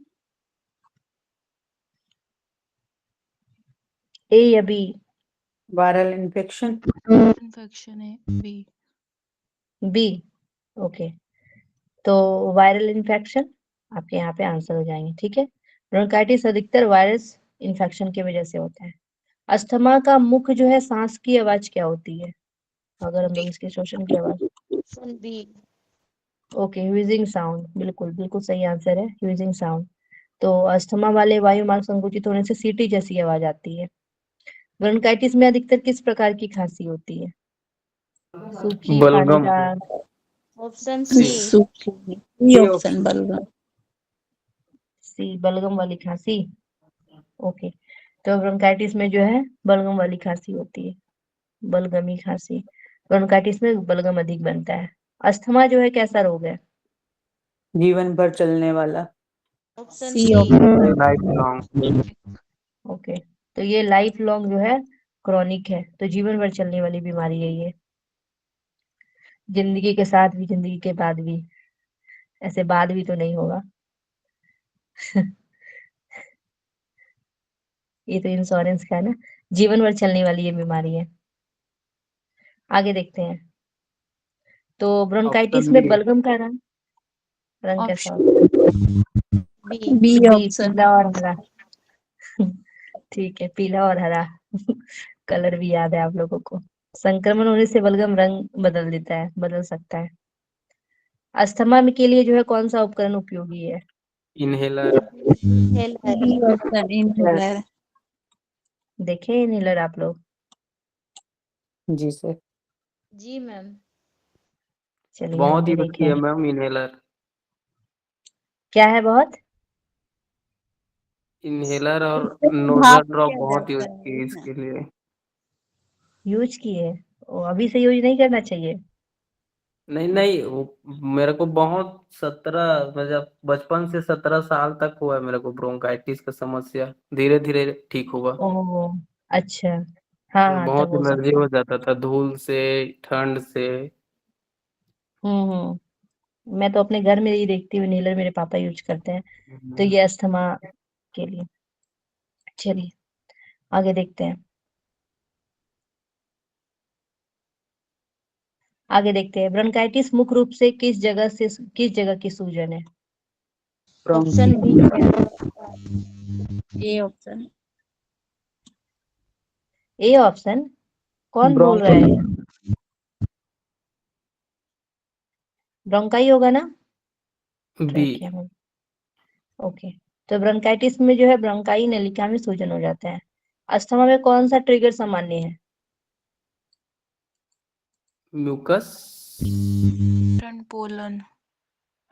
Speaker 1: ए या बी।
Speaker 3: Viral infection.
Speaker 2: इन्फेक्शन है बी।
Speaker 1: बी, ओके, तो वायरल इन्फेक्शन आपके यहाँ पे आंसर हो जाएंगे, ठीक है। ब्रोंकाइटिस अधिकतर वायरस इन्फेक्शन की वजह से होता है। अस्थमा का मुख्य जो है सांस की आवाज क्या होती है, अगर हम लोग इसके श्वसन की आवाज।
Speaker 4: Option B.
Speaker 1: Okay, wheezing sound, बिल्कुल बिल्कुल सही आंसर है, ह्यूजिंग साउंड। तो अस्थमा वाले वायु मार्ग संकुचित होने से सीटी जैसी आवाज आती है। ब्रोंकाइटिस में अधिकतर किस प्रकार की खांसी होती है, सूखी,
Speaker 5: बलगम।
Speaker 1: पानीदार।
Speaker 4: Option
Speaker 5: C.
Speaker 4: सी।
Speaker 2: सूखी। ये ऑप्शन बलगम।
Speaker 1: सी, बलगम वाली खांसी। ओके, तो ब्रोंकाइटिस में जो है बलगम वाली खांसी होती है, बलगमी खांसी। ब्रोंकाइटिस में बलगम अधिक बनता है। अस्थमा जो है कैसा रोग है,
Speaker 3: जीवन भर चलने वाला।
Speaker 4: Option
Speaker 2: C
Speaker 4: C.
Speaker 2: Option.
Speaker 5: Life long.
Speaker 1: Okay, तो ये लाइफ लॉन्ग जो है क्रॉनिक है, तो जीवन भर चलने वाली बीमारी है ये, जिंदगी के साथ भी जिंदगी के बाद भी, ऐसे बाद भी तो नहीं होगा। ये तो इंश्योरेंस का है ना, जीवन भर चलने वाली ये बीमारी है। आगे देखते हैं, तो ब्रोंकाइटिस
Speaker 5: ऑप्शन
Speaker 1: में
Speaker 5: बी।
Speaker 1: बलगम का रंग रंग कैसा होता
Speaker 2: ऑप्शन
Speaker 4: बी।
Speaker 2: बी
Speaker 1: है, बी,
Speaker 2: ऑप्शन।
Speaker 1: पीला और हरा। ठीक है, पीला और हरा कलर भी याद है आप लोगों को। संक्रमण होने से बलगम रंग बदल देता है, बदल सकता है। अस्थमा में के लिए जो है कौन सा उपकरण उपयोगी है,
Speaker 5: inhaler.
Speaker 4: Inhaler.
Speaker 2: B option inhaler.
Speaker 1: देखें इनहेलर आप लोग।
Speaker 3: जी सर।
Speaker 4: जी मैम।
Speaker 1: चलिए
Speaker 5: बहुत
Speaker 1: आगे
Speaker 5: यूज
Speaker 1: देखते
Speaker 5: किया
Speaker 1: हैं,
Speaker 5: मैम इनहेलर।
Speaker 1: क्या है बहुत
Speaker 5: इनहेलर और
Speaker 2: भाप
Speaker 5: नोजल ड्रॉप
Speaker 2: किया
Speaker 5: बहुत यूज
Speaker 2: जाता है
Speaker 5: की
Speaker 2: इसमें।
Speaker 5: इसके लिए।
Speaker 1: यूज किए, ओ अभी से यूज नहीं करना चाहिए।
Speaker 5: नहीं नहीं, मेरे को बहुत 17 मतलब बचपन से 17 साल तक हुआ है मेरे को ब्रोंकाइटिस का समस्या, धीरे धीरे ठीक हुआ।
Speaker 1: ओ अच्छा, हाँ हाँ, तब
Speaker 5: बहुत
Speaker 1: हो
Speaker 5: एलर्जी
Speaker 1: सकता है।
Speaker 5: हो जाता था धूल से, ठंड से।
Speaker 1: मैं तो अपने घर में ही देखती हूँ, इनहेलर मेरे पापा यूज करते हैं, तो ये अस्थमा के लिए। चलिए आगे देखते हैं, आगे देखते हैं, ब्रोंकाइटिस मुख्य रूप से किस जगह की सूजन है,
Speaker 4: option B.
Speaker 2: A option.
Speaker 1: A option, कौन बोल रहा है
Speaker 3: ब्रोंको।
Speaker 1: ये, ब्रोंकाई होगा ना,
Speaker 5: बी।
Speaker 1: ट्राई किया मैंने। ओके, तो ब्रोंकाइटिस में जो है ब्रोंकाई नलिका में सूजन हो जाता है। अस्थमा में कौन सा ट्रिगर सामान्य है,
Speaker 5: म्यूकस।
Speaker 2: पोलन।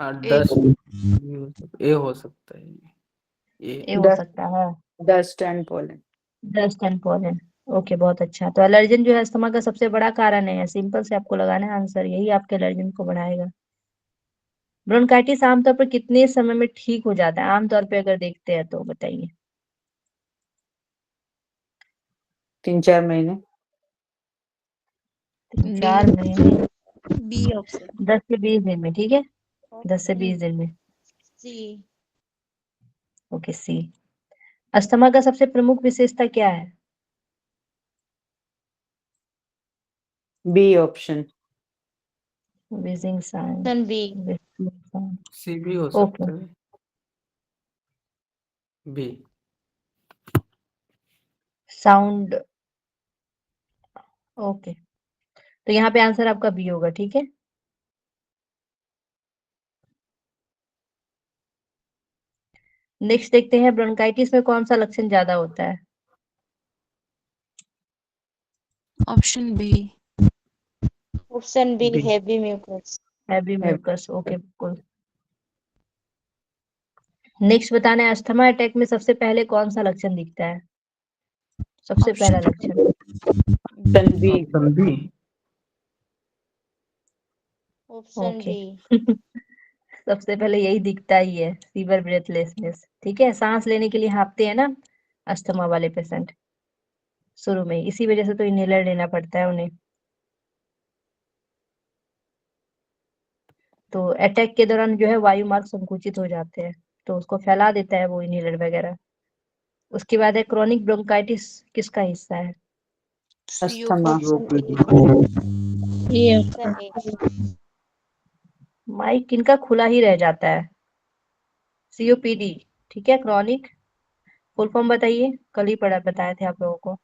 Speaker 2: ए।
Speaker 5: डस्ट। ए हो सकता है ये।
Speaker 1: ए हो सकता है,
Speaker 3: dust and pollen.
Speaker 1: Dust and pollen. Okay, बहुत अच्छा। तो एलर्जन जो है अस्थमा का सबसे बड़ा कारण है, सिंपल से आपको लगाना है आंसर, यही आपके एलर्जन को बढ़ाएगा। ब्रोंकाइटिस आमतौर पर कितने समय में ठीक हो जाता है, आमतौर पे अगर देखते हैं तो बताइए।
Speaker 3: 3-4 महीने।
Speaker 1: 4 महीने,
Speaker 2: बी ऑप्शन।
Speaker 1: 10 से 20 दिन में, ठीक है, 10 से 20
Speaker 4: ऑप्शन
Speaker 1: दिन में।
Speaker 4: सी।
Speaker 1: ओके, सी। अस्थमा का सबसे प्रमुख विशेषता क्या है,
Speaker 3: B option.
Speaker 1: Wheezing sound,
Speaker 4: option B.
Speaker 1: Wheezing sound.
Speaker 5: C भी हो
Speaker 1: ओके,
Speaker 5: सकता है। बी।
Speaker 1: साउंड, ओके, तो यहाँ पे आंसर आपका बी होगा, ठीक है। नेक्स्ट देखते हैं ब्रोंकाइटिस में कौन सा लक्षण ज्यादा होता है।
Speaker 2: Option B.
Speaker 4: Option B
Speaker 5: B.
Speaker 4: Heavy mucus.
Speaker 1: Heavy mucus, okay बिल्कुल। नेक्स्ट बताना है अस्थमा अटैक में सबसे पहले कौन सा लक्षण दिखता है, सबसे पहला लक्षण।
Speaker 3: Option B.
Speaker 5: Option B.
Speaker 4: Option
Speaker 1: okay
Speaker 4: B.
Speaker 1: सबसे पहले यही दिखता ही है, फीवर ब्रेथलेसनेस, ठीक है। सांस लेने के लिए हाँफते हैं ना अस्थमा वाले पेशेंट शुरू में, इसी वजह से तो इनहेलर लेना पड़ता है उन्हें। तो अटैक के दौरान जो है वायु मार्ग संकुचित हो जाते हैं, तो उसको फैला देता है वो इनहेलर वगैरह। उसके बाद है क्रॉनिक ब्रोंकाइटिस किसका हिस्सा है।
Speaker 3: अस्थमा।
Speaker 1: ये
Speaker 4: ऑप्शन ए।
Speaker 1: माइक किनका खुला ही रह जाता है। सीओपीडी, ठीक है। क्रॉनिक फुल फॉर्म बताइए, कल ही पढ़ा बताए थे आप लोगों को।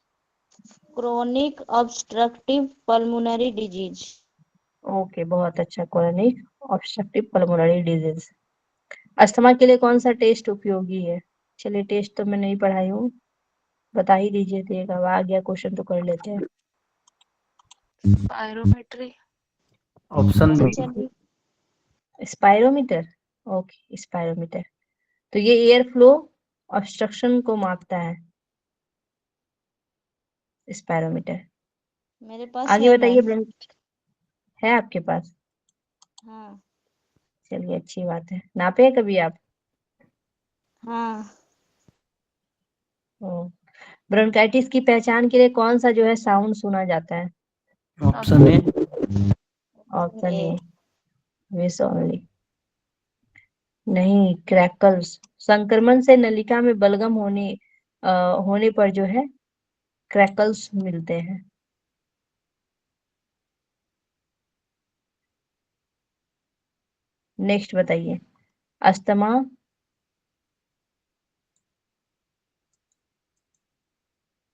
Speaker 4: Chronic obstructive pulmonary disease.
Speaker 1: Okay बहुत अच्छा, chronic obstructive pulmonary disease. Asthma के लिए कौन सा टेस्ट उपयोगी है। चलिए टेस्ट तो मैं नहीं पढ़ाई हूँ, बता ही दीजिए, तो एक अब आ गया क्वेश्चन तो कर लेते हैं।
Speaker 2: Spirometry.
Speaker 5: Option B.
Speaker 4: Option B.
Speaker 1: Spirometer, okay spirometer. तो ये एयर फ्लो ऑब्स्ट्रक्शन को मापता है, स्पायरोमीटर।
Speaker 4: मेरे पास
Speaker 1: आगे
Speaker 4: है
Speaker 1: बताइए
Speaker 4: मैम।
Speaker 1: है आपके पास।
Speaker 4: हाँ।
Speaker 1: चलिए अच्छी बात है, नापे हैं कभी आप।
Speaker 4: हाँ।
Speaker 1: ब्रोंकाइटिस की पहचान के लिए कौन सा जो है साउंड सुना जाता है।
Speaker 5: Option A.
Speaker 1: ऑप्शन
Speaker 4: ए।
Speaker 1: ए विस ओनली, नहीं क्रैकल्स। संक्रमण से नलिका में बलगम होने पर जो है क्रैकल्स मिलते हैं। नेक्स्ट बताइए अस्थमा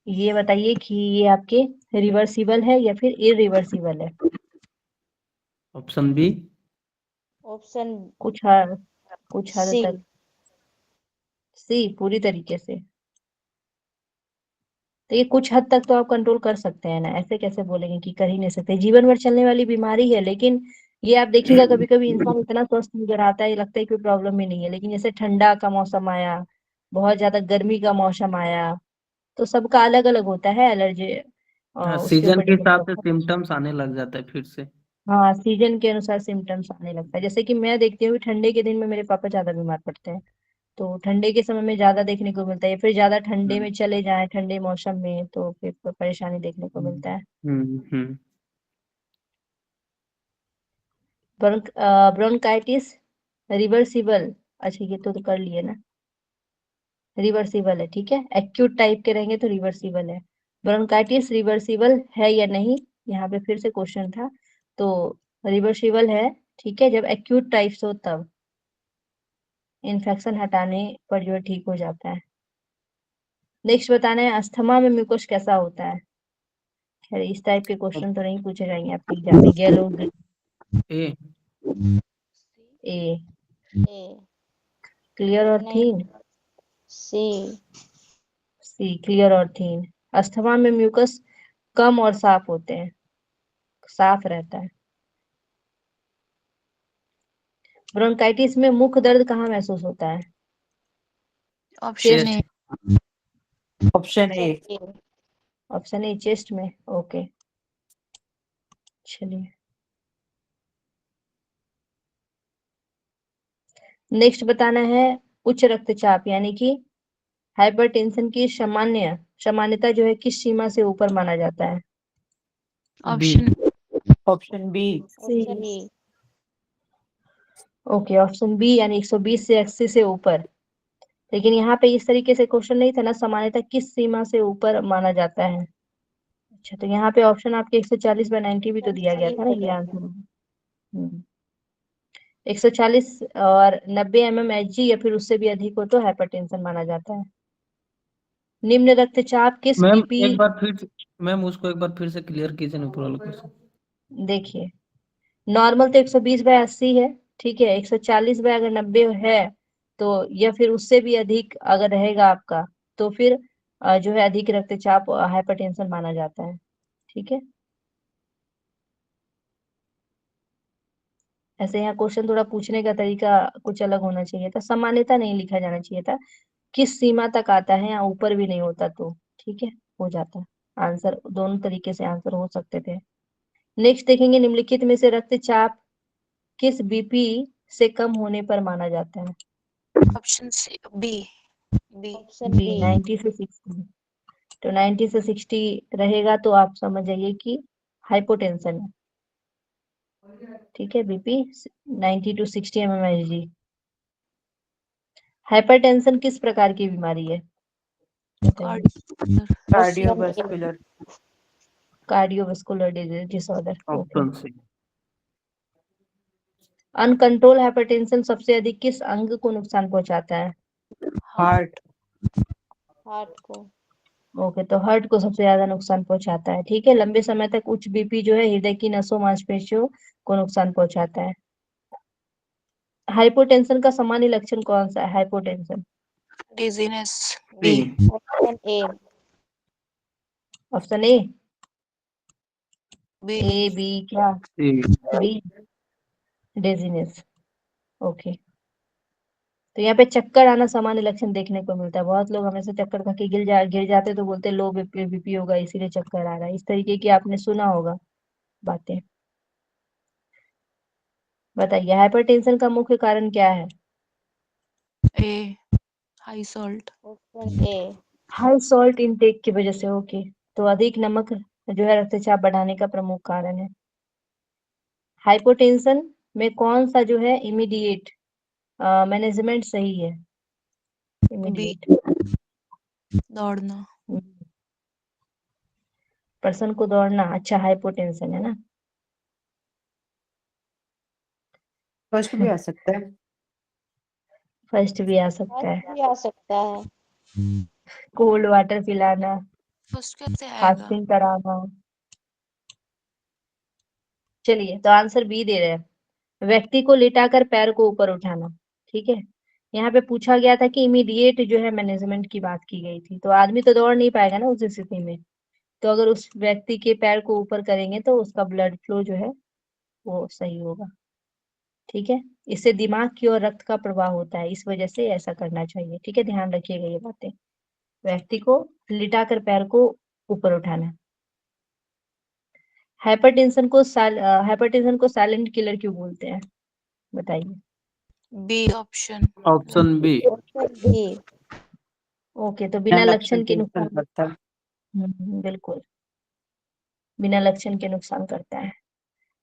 Speaker 1: ये बताइए कि ये आपके रिवर्सिबल है या फिर इरिवर्सिबल है।
Speaker 5: Option B.
Speaker 4: ऑप्शन
Speaker 1: कुछ हद
Speaker 4: सी।
Speaker 1: तक सी पूरी तरीके से। तो ये कुछ हद तक तो आप कंट्रोल कर सकते हैं ना, ऐसे कैसे बोलेंगे कि कर ही नहीं सकते। जीवन भर चलने वाली बीमारी है, लेकिन ये आप देखिएगा कभी कभी इंसान इतना स्वस्थ नजर आता है, लगता है कोई प्रॉब्लम ही नहीं है, लेकिन जैसे ठंडा का मौसम आया, बहुत ज्यादा गर्मी का मौसम आया, तो सबका अलग अलग होता है एलर्जी,
Speaker 5: हाँ,
Speaker 1: उसके
Speaker 5: सीजन
Speaker 1: ऊपर
Speaker 5: के
Speaker 1: डिपेंड
Speaker 5: हिसाब से
Speaker 1: करता है।
Speaker 5: सिम्टम्स आने लग जाता है फिर से।
Speaker 1: हाँ सीजन के अनुसार सिम्टम्स आने लगता है। जैसे कि मैं देखती हूँ ठंडे के दिन में मेरे पापा ज्यादा बीमार पड़ते हैं, तो ठंडे के समय में ज्यादा देखने को मिलता है। फिर ज्यादा ठंडे
Speaker 5: हम्म
Speaker 1: में चले जाएं ठंडे मौसम में तो फिर तो परेशानी देखने को मिलता है।
Speaker 5: हम्म।
Speaker 1: ब्रोंकाइटिस रिवर्सिबल, अच्छा ये तो कर लिए ना, रिवर्सिबल है ठीक है। एक्यूट टाइप के रहेंगे तो रिवर्सिबल है। ब्रोंकाइटिस रिवर्सिबल है या नहीं, यहाँ पे फिर से क्वेश्चन था, तो रिवर्सिबल है, ठीक है। जब एक्यूट टाइप हो तब इन्फेक्शन हटाने पर जो है ठीक हो जाता है। नेक्स्ट बताना है अस्थमा में म्यूकस कैसा होता है। खैर इस टाइप के क्वेश्चन तो नहीं पूछे जाएंगे आपके एग्जाम में। येलो
Speaker 5: ए।
Speaker 1: ए
Speaker 4: ए।
Speaker 1: क्लियर और
Speaker 4: नहीं।
Speaker 1: थीन,
Speaker 4: सी।
Speaker 1: सी क्लियर और थीन। अस्थमा में म्यूकस कम और साफ होते हैं, साफ रहता है। ब्रोंकाइटिस में मुख दर्द कहाँ महसूस होता है।
Speaker 2: Option A.
Speaker 3: Option A.
Speaker 1: Option A chest में, ओके चलिए। नेक्स्ट बताना है उच्च रक्तचाप यानी कि हाइपरटेंशन की सामान्यता जो है किस सीमा से ऊपर माना जाता है।
Speaker 5: B.
Speaker 2: Option
Speaker 3: option B.
Speaker 4: Option E.
Speaker 1: Okay option B यानी 120 से 80 से ऊपर। लेकिन यहाँ पे इस तरीके से क्वेश्चन नहीं था ना, सामान्यता किस सीमा से ऊपर माना जाता है। अच्छा तो यहाँ पे ऑप्शन आपके 140/90 भी तो दिया गया था ना, ये आंसर। 140 और 90 mmHg या फिर उससे भी अधिक हो तो हाइपरटेंशन माना जाता है। निम्न रक्तचाप किस
Speaker 5: मैम
Speaker 1: बीपी।
Speaker 5: एक बार फिर से मैम उसको एक बार फिर से क्लियर कीजिए ना पूरा क्वेश्चन।
Speaker 1: देखिए, नॉर्मल तो 120/80 है, ठीक है। 140 बाय अगर 90 है तो, या फिर उससे भी अधिक अगर रहेगा आपका, तो फिर जो है अधिक रक्तचाप हाइपरटेंशन माना जाता है, ठीक है। ऐसे यहाँ क्वेश्चन थोड़ा पूछने का तरीका कुछ अलग होना चाहिए था, सामान्यता नहीं लिखा जाना चाहिए था, किस सीमा तक आता है, या ऊपर भी नहीं होता तो ठीक है, हो जाता। आंसर दोनों तरीके से आंसर हो सकते थे। नेक्स्ट देखेंगे, निम्नलिखित में से रक्तचाप किस बीपी से कम होने पर माना जाता है?
Speaker 2: Option C, B. B.
Speaker 4: Option
Speaker 1: B,
Speaker 4: B.
Speaker 1: 90 से 60। तो 90 से 60 रहेगा तो आप समझ जाइए कि हाइपोटेंशन है, ठीक है। BP 90 to 60 mmHg। हाइपरटेंशन किस प्रकार की बीमारी है, बताइए?
Speaker 3: Cardiovascular.
Speaker 1: Cardiovascular disorder, okay.
Speaker 5: Option C.
Speaker 1: Uncontrol hypertension सबसे अधिक किस अंग को नुकसान पहुंचाता है?
Speaker 3: हार्ट।
Speaker 4: हार्ट को।
Speaker 1: ओके, तो हार्ट को सबसे ज्यादा नुकसान पहुंचाता है, ठीक है। लंबे समय तक उच्च बीपी जो है हृदय की नसों मांसपेशियों को नुकसान पहुंचाता है। हाइपोटेंशन का सामान्य लक्षण कौन सा है? Hypotension,
Speaker 2: dizziness.
Speaker 5: B.
Speaker 2: B.
Speaker 4: Option A.
Speaker 1: Option A.
Speaker 2: B.
Speaker 1: A B क्या?
Speaker 5: सी।
Speaker 1: B, dizziness, okay. तो यहाँ पे चक्कर आना सामान्य लक्षण देखने को मिलता है। बहुत लोग हमेशा चक्कर खा के गिर जाते तो बोलते लो बीपी होगा इसीलिए चक्कर आ रहा है, इस तरीके की आपने सुना होगा बातें। बताइए, हाइपरटेंशन का मुख्य कारण क्या है?
Speaker 2: A, high salt.
Speaker 4: Option A.
Speaker 1: High salt intake की वजह से, ओके। तो अधिक नमक जो है रक्तचाप बढ़ाने का प्रमुख कारण है। हाइपोटेंशन में कौन सा जो है इमीडिएट मैनेजमेंट सही है?
Speaker 2: बी,
Speaker 1: इमीडिएट
Speaker 2: दौड़ना।
Speaker 1: पर्सन को दौड़ना, अच्छा हाइपोटेंशन है ना।
Speaker 3: फर्स्ट भी आ सकता है।
Speaker 1: फर्स्ट भी आ सकता
Speaker 4: फर्स्ट
Speaker 1: है।
Speaker 4: भी आ सकता है।
Speaker 1: कोल्ड वाटर पिलाना,
Speaker 2: फर्स्ट कैसे आएगा?
Speaker 1: फास्टिंग कराना। चलिए, तो आंसर बी दे रहे हैं, व्यक्ति को लिटाकर पैर को ऊपर उठाना, ठीक है। यहाँ पे पूछा गया था कि इमीडिएट जो है मैनेजमेंट की बात की गई थी, तो आदमी तो दौड़ नहीं पाएगा ना उस स्थिति में। तो अगर उस व्यक्ति के पैर को ऊपर करेंगे तो उसका ब्लड फ्लो जो है वो सही होगा, ठीक है। इससे दिमाग की ओर रक्त का प्रवाह होता है, इस वजह से ऐसा करना चाहिए, ठीक है। ध्यान रखिएगा ये बातें। व्यक्ति को लिटाकर पैर को ऊपर उठाना। हाइपरटेंशन को साइलेंट किलर क्यों बोलते हैं, बताइए?
Speaker 2: B option.
Speaker 5: Option B.
Speaker 4: Option B.
Speaker 1: Okay, तो
Speaker 3: बिना
Speaker 1: बिना
Speaker 3: लक्षण
Speaker 1: लक्षण
Speaker 3: के
Speaker 1: के
Speaker 3: नुकसान
Speaker 1: नुकसान।
Speaker 3: करता है।
Speaker 1: बिल्कुल, बिना लक्षण के नुकसान करता है।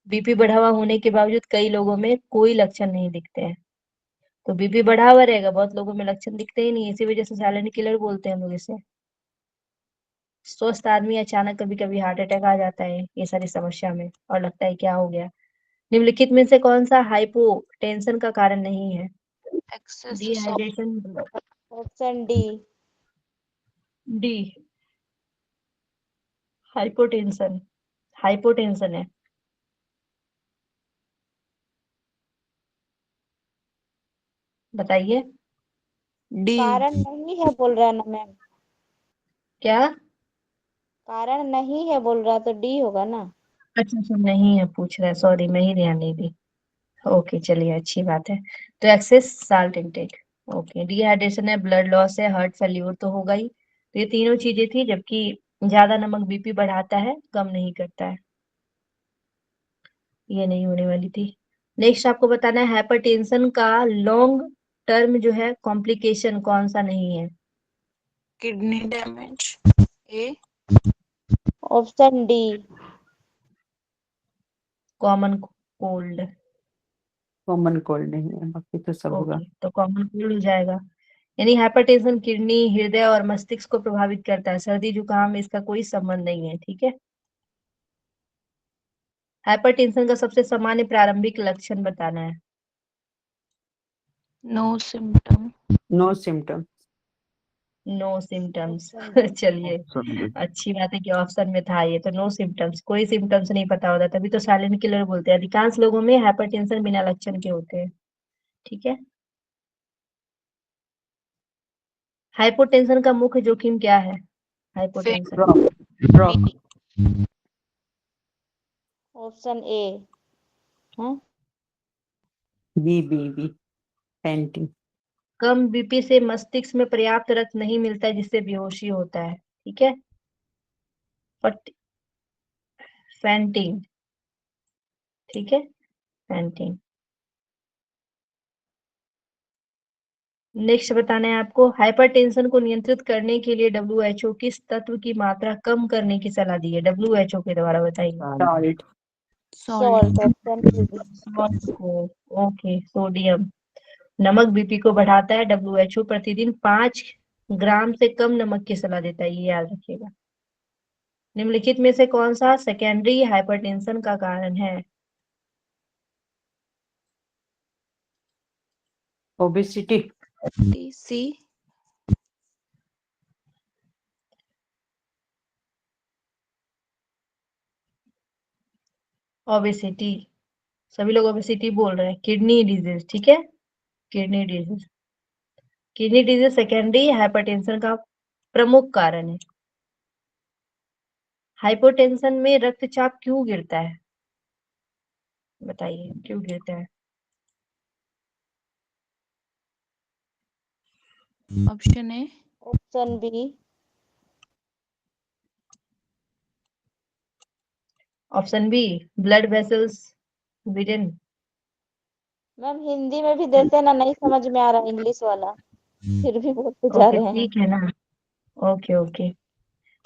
Speaker 1: बीपी बढ़ा हुआ होने के बावजूद कई लोगों में कोई लक्षण नहीं दिखते हैं। तो बीपी बढ़ा हुआ रहेगा, बहुत लोगों में लक्षण दिखते ही नहीं, इसी वजह से साइलेंट किलर बोलते हैं लोग इसे। स्वस्थ आदमी अचानक कभी कभी हार्ट अटैक आ जाता है ये सारी समस्या में, और लगता है क्या हो गया। निम्नलिखित में से कौन सा हाइपोटेंशन का कारण नहीं है?
Speaker 2: Excess salt.
Speaker 1: Dehydration,
Speaker 4: option D.
Speaker 1: D, hypotension, hypotension है, बताइए।
Speaker 2: डी।
Speaker 4: कारण नहीं है बोल रहा है ना मैम।
Speaker 1: क्या?
Speaker 4: कारण नहीं है बोल रहा तो डी होगा ना।
Speaker 1: अच्छा अच्छा, नहीं है पूछ रहा है, सॉरी मैं ही ध्यान नहीं दी। ओके, चलिए अच्छी बात है। तो excess salt intake, okay. Dehydration है, ब्लड लॉस है, हार्ट फेल्यूर तो होगा ही। तो ये तीनों चीजें थी, जबकि ज्यादा नमक बीपी बढ़ाता है, कम नहीं करता है। ये नहीं होने वाली थी। नेक्स्ट आपको बताना है, हाइपरटेंशन का लॉन्ग टर्म जो है कॉम्प्लिकेशन कौन सा नहीं है?
Speaker 2: Kidney damage. A.
Speaker 4: Option D.
Speaker 1: Common cold,
Speaker 3: common cold नहीं है, बाकी तो सब होगा।
Speaker 1: ओके, तो कॉमन कोल्ड हो जाएगा। यानी हाइपरटेंशन किडनी, हृदय और मस्तिष्क को प्रभावित करता है, सर्दी जुकाम इसका कोई संबंध नहीं है, ठीक है। हाइपरटेंशन का सबसे सामान्य प्रारंभिक लक्षण बताना है।
Speaker 2: No symptom.
Speaker 3: No symptom.
Speaker 1: No symptoms.
Speaker 4: Option B.
Speaker 1: चलिए,
Speaker 5: ऑप्शन बी।
Speaker 1: अच्छी बात है कि ऑप्शन में था ये, तो नो सिम्टम्स, कोई सिम्टम्स नहीं पता होता, तभी तो साइलेंट किलर बोलते हैं। अधिकांश लोगों में हाइपरटेंशन बिना लक्षण के होते हैं। ठीक है। हाइपोटेंशन का मुख्य जोखिम क्या है? हाइपोटेंशन।
Speaker 3: Drop
Speaker 4: option A.
Speaker 1: हाँ?
Speaker 3: B painting.
Speaker 1: कम बीपी से मस्तिष्क में पर्याप्त रक्त नहीं मिलता है, जिससे बेहोशी होता है। ठीक है। फैंटिंग। ठीक है, फैंटिंग। नेक्स्ट बताना है आपको, हाइपरटेंशन को नियंत्रित करने के लिए WHO किस तत्व की मात्रा कम करने की सलाह दी है? WHO के द्वारा बताइए।
Speaker 3: Salt
Speaker 4: salt. Option B.
Speaker 1: Salt को। Okay, sodium. नमक बीपी को बढ़ाता है। WHO प्रतिदिन 5 ग्राम से कम नमक की सलाह देता है, ये याद रखिएगा। निम्नलिखित में से कौन सा सेकेंडरी हाइपरटेंशन का कारण है?
Speaker 3: ओबेसिटी
Speaker 2: सी।
Speaker 1: ओबेसिटी। सभी लोग ओबेसिटी बोल रहे हैं। Kidney disease. ठीक है, kidney disease. Kidney disease secondary hypertension का प्रमुख कारण है। हाइपोटेंशन में रक्तचाप क्यों गिरता है? बताइए, क्यों गिरता है?
Speaker 2: Option A.
Speaker 4: Option B.
Speaker 1: Option B, blood vessels within.
Speaker 4: Ma'am Hindi में भी देते ना, नहीं समझ में आ रहा इंग्लिश वाला, फिर भी बोलते जा
Speaker 1: ओके,
Speaker 4: रहे हैं।
Speaker 1: ठीक है ना। Okay okay.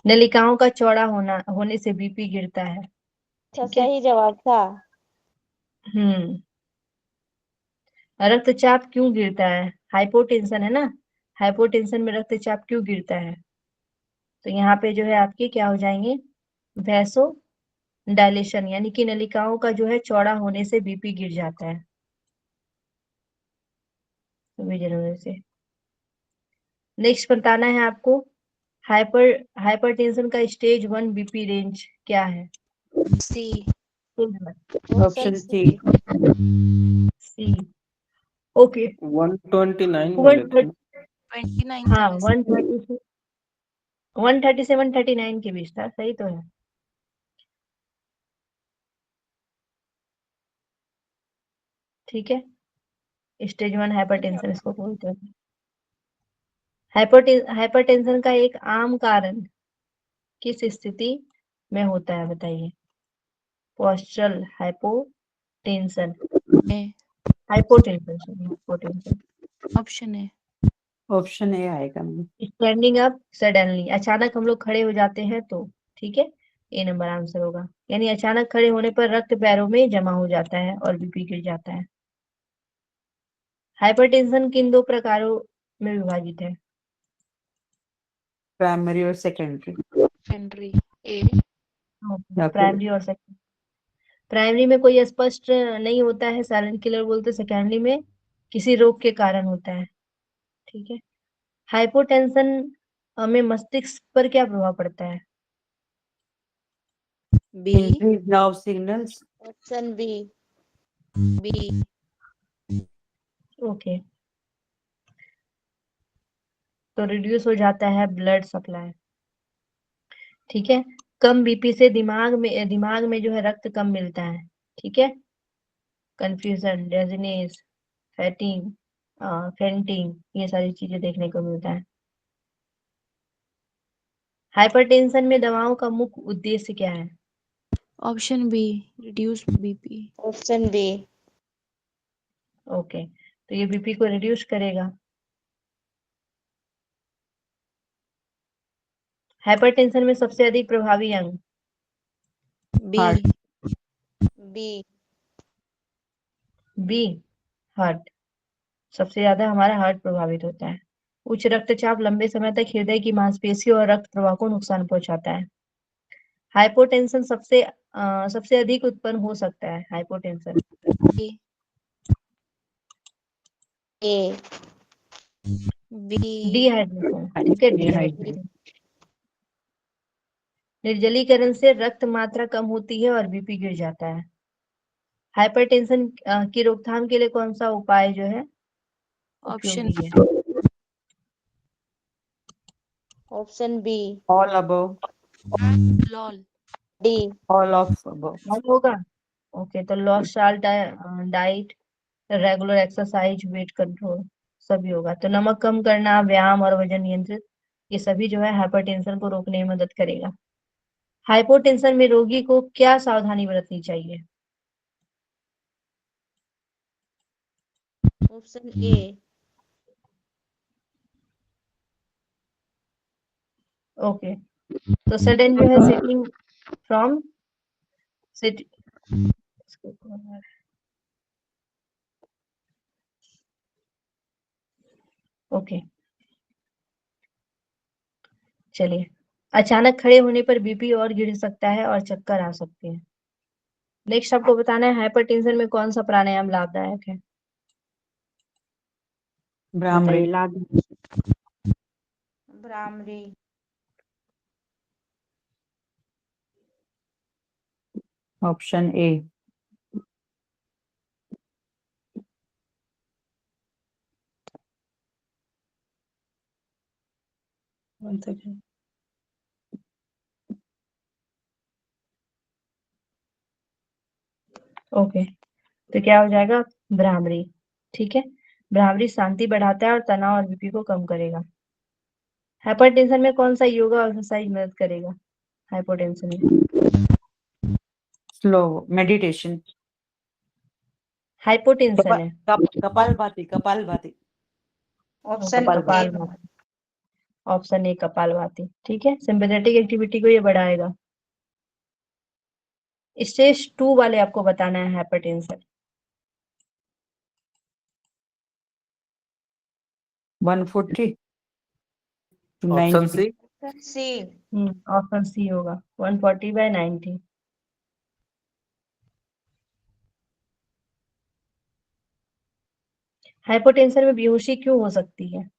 Speaker 1: नलिकाओं का चौड़ा होने से बीपी गिरता है।
Speaker 4: अच्छा,
Speaker 1: ठीक है।
Speaker 4: सही जवाब था।
Speaker 1: हम्म। रक्तचाप क्यों गिरता है? हाइपोटेंशन है ना, हाइपोटेंशन में रक्तचाप क्यों गिरता है? तो यहाँ पे जो है आपके क्या हो जाएंगे, वैसो डायलेशन, यानी कि नलिकाओं का जो है चौड़ा होने से बीपी गिर जाता है। से नेक्स्ट बताना है आपको, हाइपरटेंशन का स्टेज 1 बीपी रेंज क्या है?
Speaker 2: C.
Speaker 4: Option
Speaker 3: option
Speaker 4: C.
Speaker 3: C
Speaker 1: C. Okay.
Speaker 5: 129 बोले थे ना?
Speaker 2: 29
Speaker 1: हाँ,
Speaker 2: था।
Speaker 1: 137-139 के बीच था, सही तो है। ठीक है, स्टेज 1 हाइपरटेंशन इसको बोलते हैं। हाइपरटेंशन का एक आम कारण किस स्थिति में होता है? बताइए। Postural hypotension,
Speaker 2: A.
Speaker 1: Hypotension sorry, hypotension.
Speaker 2: Option A.
Speaker 3: Option ए आएगा मैम।
Speaker 1: स्टैंडिंग अप सडनली, अचानक हम लोग खड़े हो जाते हैं तो। ठीक है, ए नंबर आंसर होगा, यानी अचानक खड़े होने पर रक्त पैरों में जमा हो जाता है और बीपी गिर जाता है। हाइपरटेंशन किन दो प्रकारों में विभाजित है?
Speaker 3: प्राइमरी और सेकेंडरी
Speaker 2: सेकेंडरी। ए।
Speaker 3: या फिर
Speaker 1: प्राइमरी और सेकेंडरी। प्राइमरी में कोई स्पष्ट नहीं होता है, साइलेंट किलर बोलते। सेकेंडरी में किसी रोग के कारण होता है। ठीक है। हाइपोटेंशन में मस्तिष्क पर क्या प्रभाव पड़ता है?
Speaker 2: B.
Speaker 3: Increase nerve signals
Speaker 4: option B.
Speaker 2: B.
Speaker 1: Okay, तो रिड्यूस हो जाता है ब्लड सप्लाई। ठीक है। कम बीपी से दिमाग में जो है रक्त कम मिलता है। ठीक है। कंफ्यूजन, डेजीनेस, फैटिंग, फेंटिंग, ये सारी चीजें देखने को मिलता है। हाइपरटेंशन में दवाओं का मुख्य उद्देश्य क्या है?
Speaker 2: Option B, reduce BP.
Speaker 4: Option B.
Speaker 1: Okay, तो ये बीपी को रिड्यूस करेगा। हाइपरटेंशन में सबसे अधिक प्रभावी अंग?
Speaker 2: B.
Speaker 3: Heart
Speaker 4: B.
Speaker 1: B, heart. सबसे ज्यादा हमारा हार्ट प्रभावित होता है। उच्च रक्तचाप लंबे समय तक हृदय की मांसपेशियों और रक्त प्रवाह को नुकसान पहुंचाता है। हाइपोटेंशन सबसे अधिक उत्पन्न हो सकता है, हाइपोटेंशन
Speaker 2: ए।
Speaker 4: ए।
Speaker 2: बी।
Speaker 1: डिहाइड्रेशन, ठीक है, डिहाइड्रेशन। निर्जलीकरण से रक्त मात्रा कम होती है और बीपी गिर जाता है। हाइपरटेंशन की रोकथाम के लिए कौन सा उपाय जो है
Speaker 2: ऑप्शन
Speaker 1: उपयोगी है?
Speaker 4: Option B.
Speaker 3: All above,
Speaker 2: lol.
Speaker 4: D.
Speaker 3: All of above.
Speaker 1: कौन होगा? ओके, तो long diet, regular exercise, weight control, सभी होगा। तो नमक कम करना, व्यायाम और वजन नियंत्रित, ये सभी जो है हाइपरटेंशन को रोकने में मदद करेगा। हाइपोटेंशन में रोगी को क्या सावधानी बरतनी चाहिए?
Speaker 4: Option A.
Speaker 1: ओके, तो सडन जो है सिटिंग फ्रॉम सिट ओके, चलिए। अचानक खड़े होने पर बीपी और गिर सकता है और चक्कर आ सकते हैं। नेक्स्ट आपको बताना है हाइपरटेंशन में कौन सा प्राणायाम लाभदायक है।
Speaker 3: भ्रामरी।
Speaker 1: बताइए, लाभ।
Speaker 4: Bhramari.
Speaker 3: Option A.
Speaker 1: One second. Okay, तो क्या हो जाएगा? भ्रामरी, ठीक है। भ्रामरी शांति बढ़ाता है और तनाव और बीपी को कम करेगा। हाइपरटेंशन में कौन सा योगा और एक्सरसाइज मदद करेगा हाइपोटेंशन में?
Speaker 3: Slow meditation.
Speaker 1: हाइपोटेंशन है।
Speaker 3: Kapalbhati, kapalbhati.
Speaker 4: Option A.
Speaker 1: Kapalbhati, option A kapalbhati, ठीक है। सिंपैथेटिक एक्टिविटी को ये बढ़ाएगा। स्टेज 2 वाले आपको बताना है hypertension.
Speaker 3: 140 to
Speaker 5: option
Speaker 3: 90।
Speaker 5: C.
Speaker 4: Option C.
Speaker 1: Option C होगा 140/90। हाइपोटेंशन में बेहोशी क्यों हो सकती है?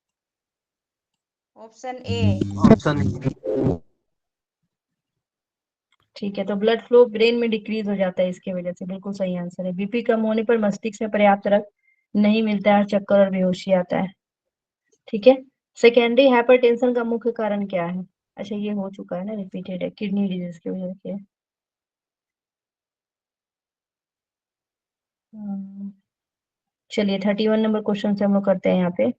Speaker 4: Option A.
Speaker 5: ऑप्शन
Speaker 1: ठीक है, तो ब्लड फ्लो ब्रेन में डिक्रीज हो जाता है इसकी वजह से, बिल्कुल सही आंसर है। बीपी कम होने पर मस्तिष्क में पर्याप्त रक्त नहीं मिलता है और चक्कर और बेहोशी आता है, ठीक है। सेकेंडरी हाइपरटेंशन का मुख्य कारण क्या है? अच्छा, ये हो चुका है ना, रिपीटेड है, किडनी डिजीज की वजह से। चलिए 31 नंबर क्वेश्चन से हम लोग करते हैं यहाँ पे।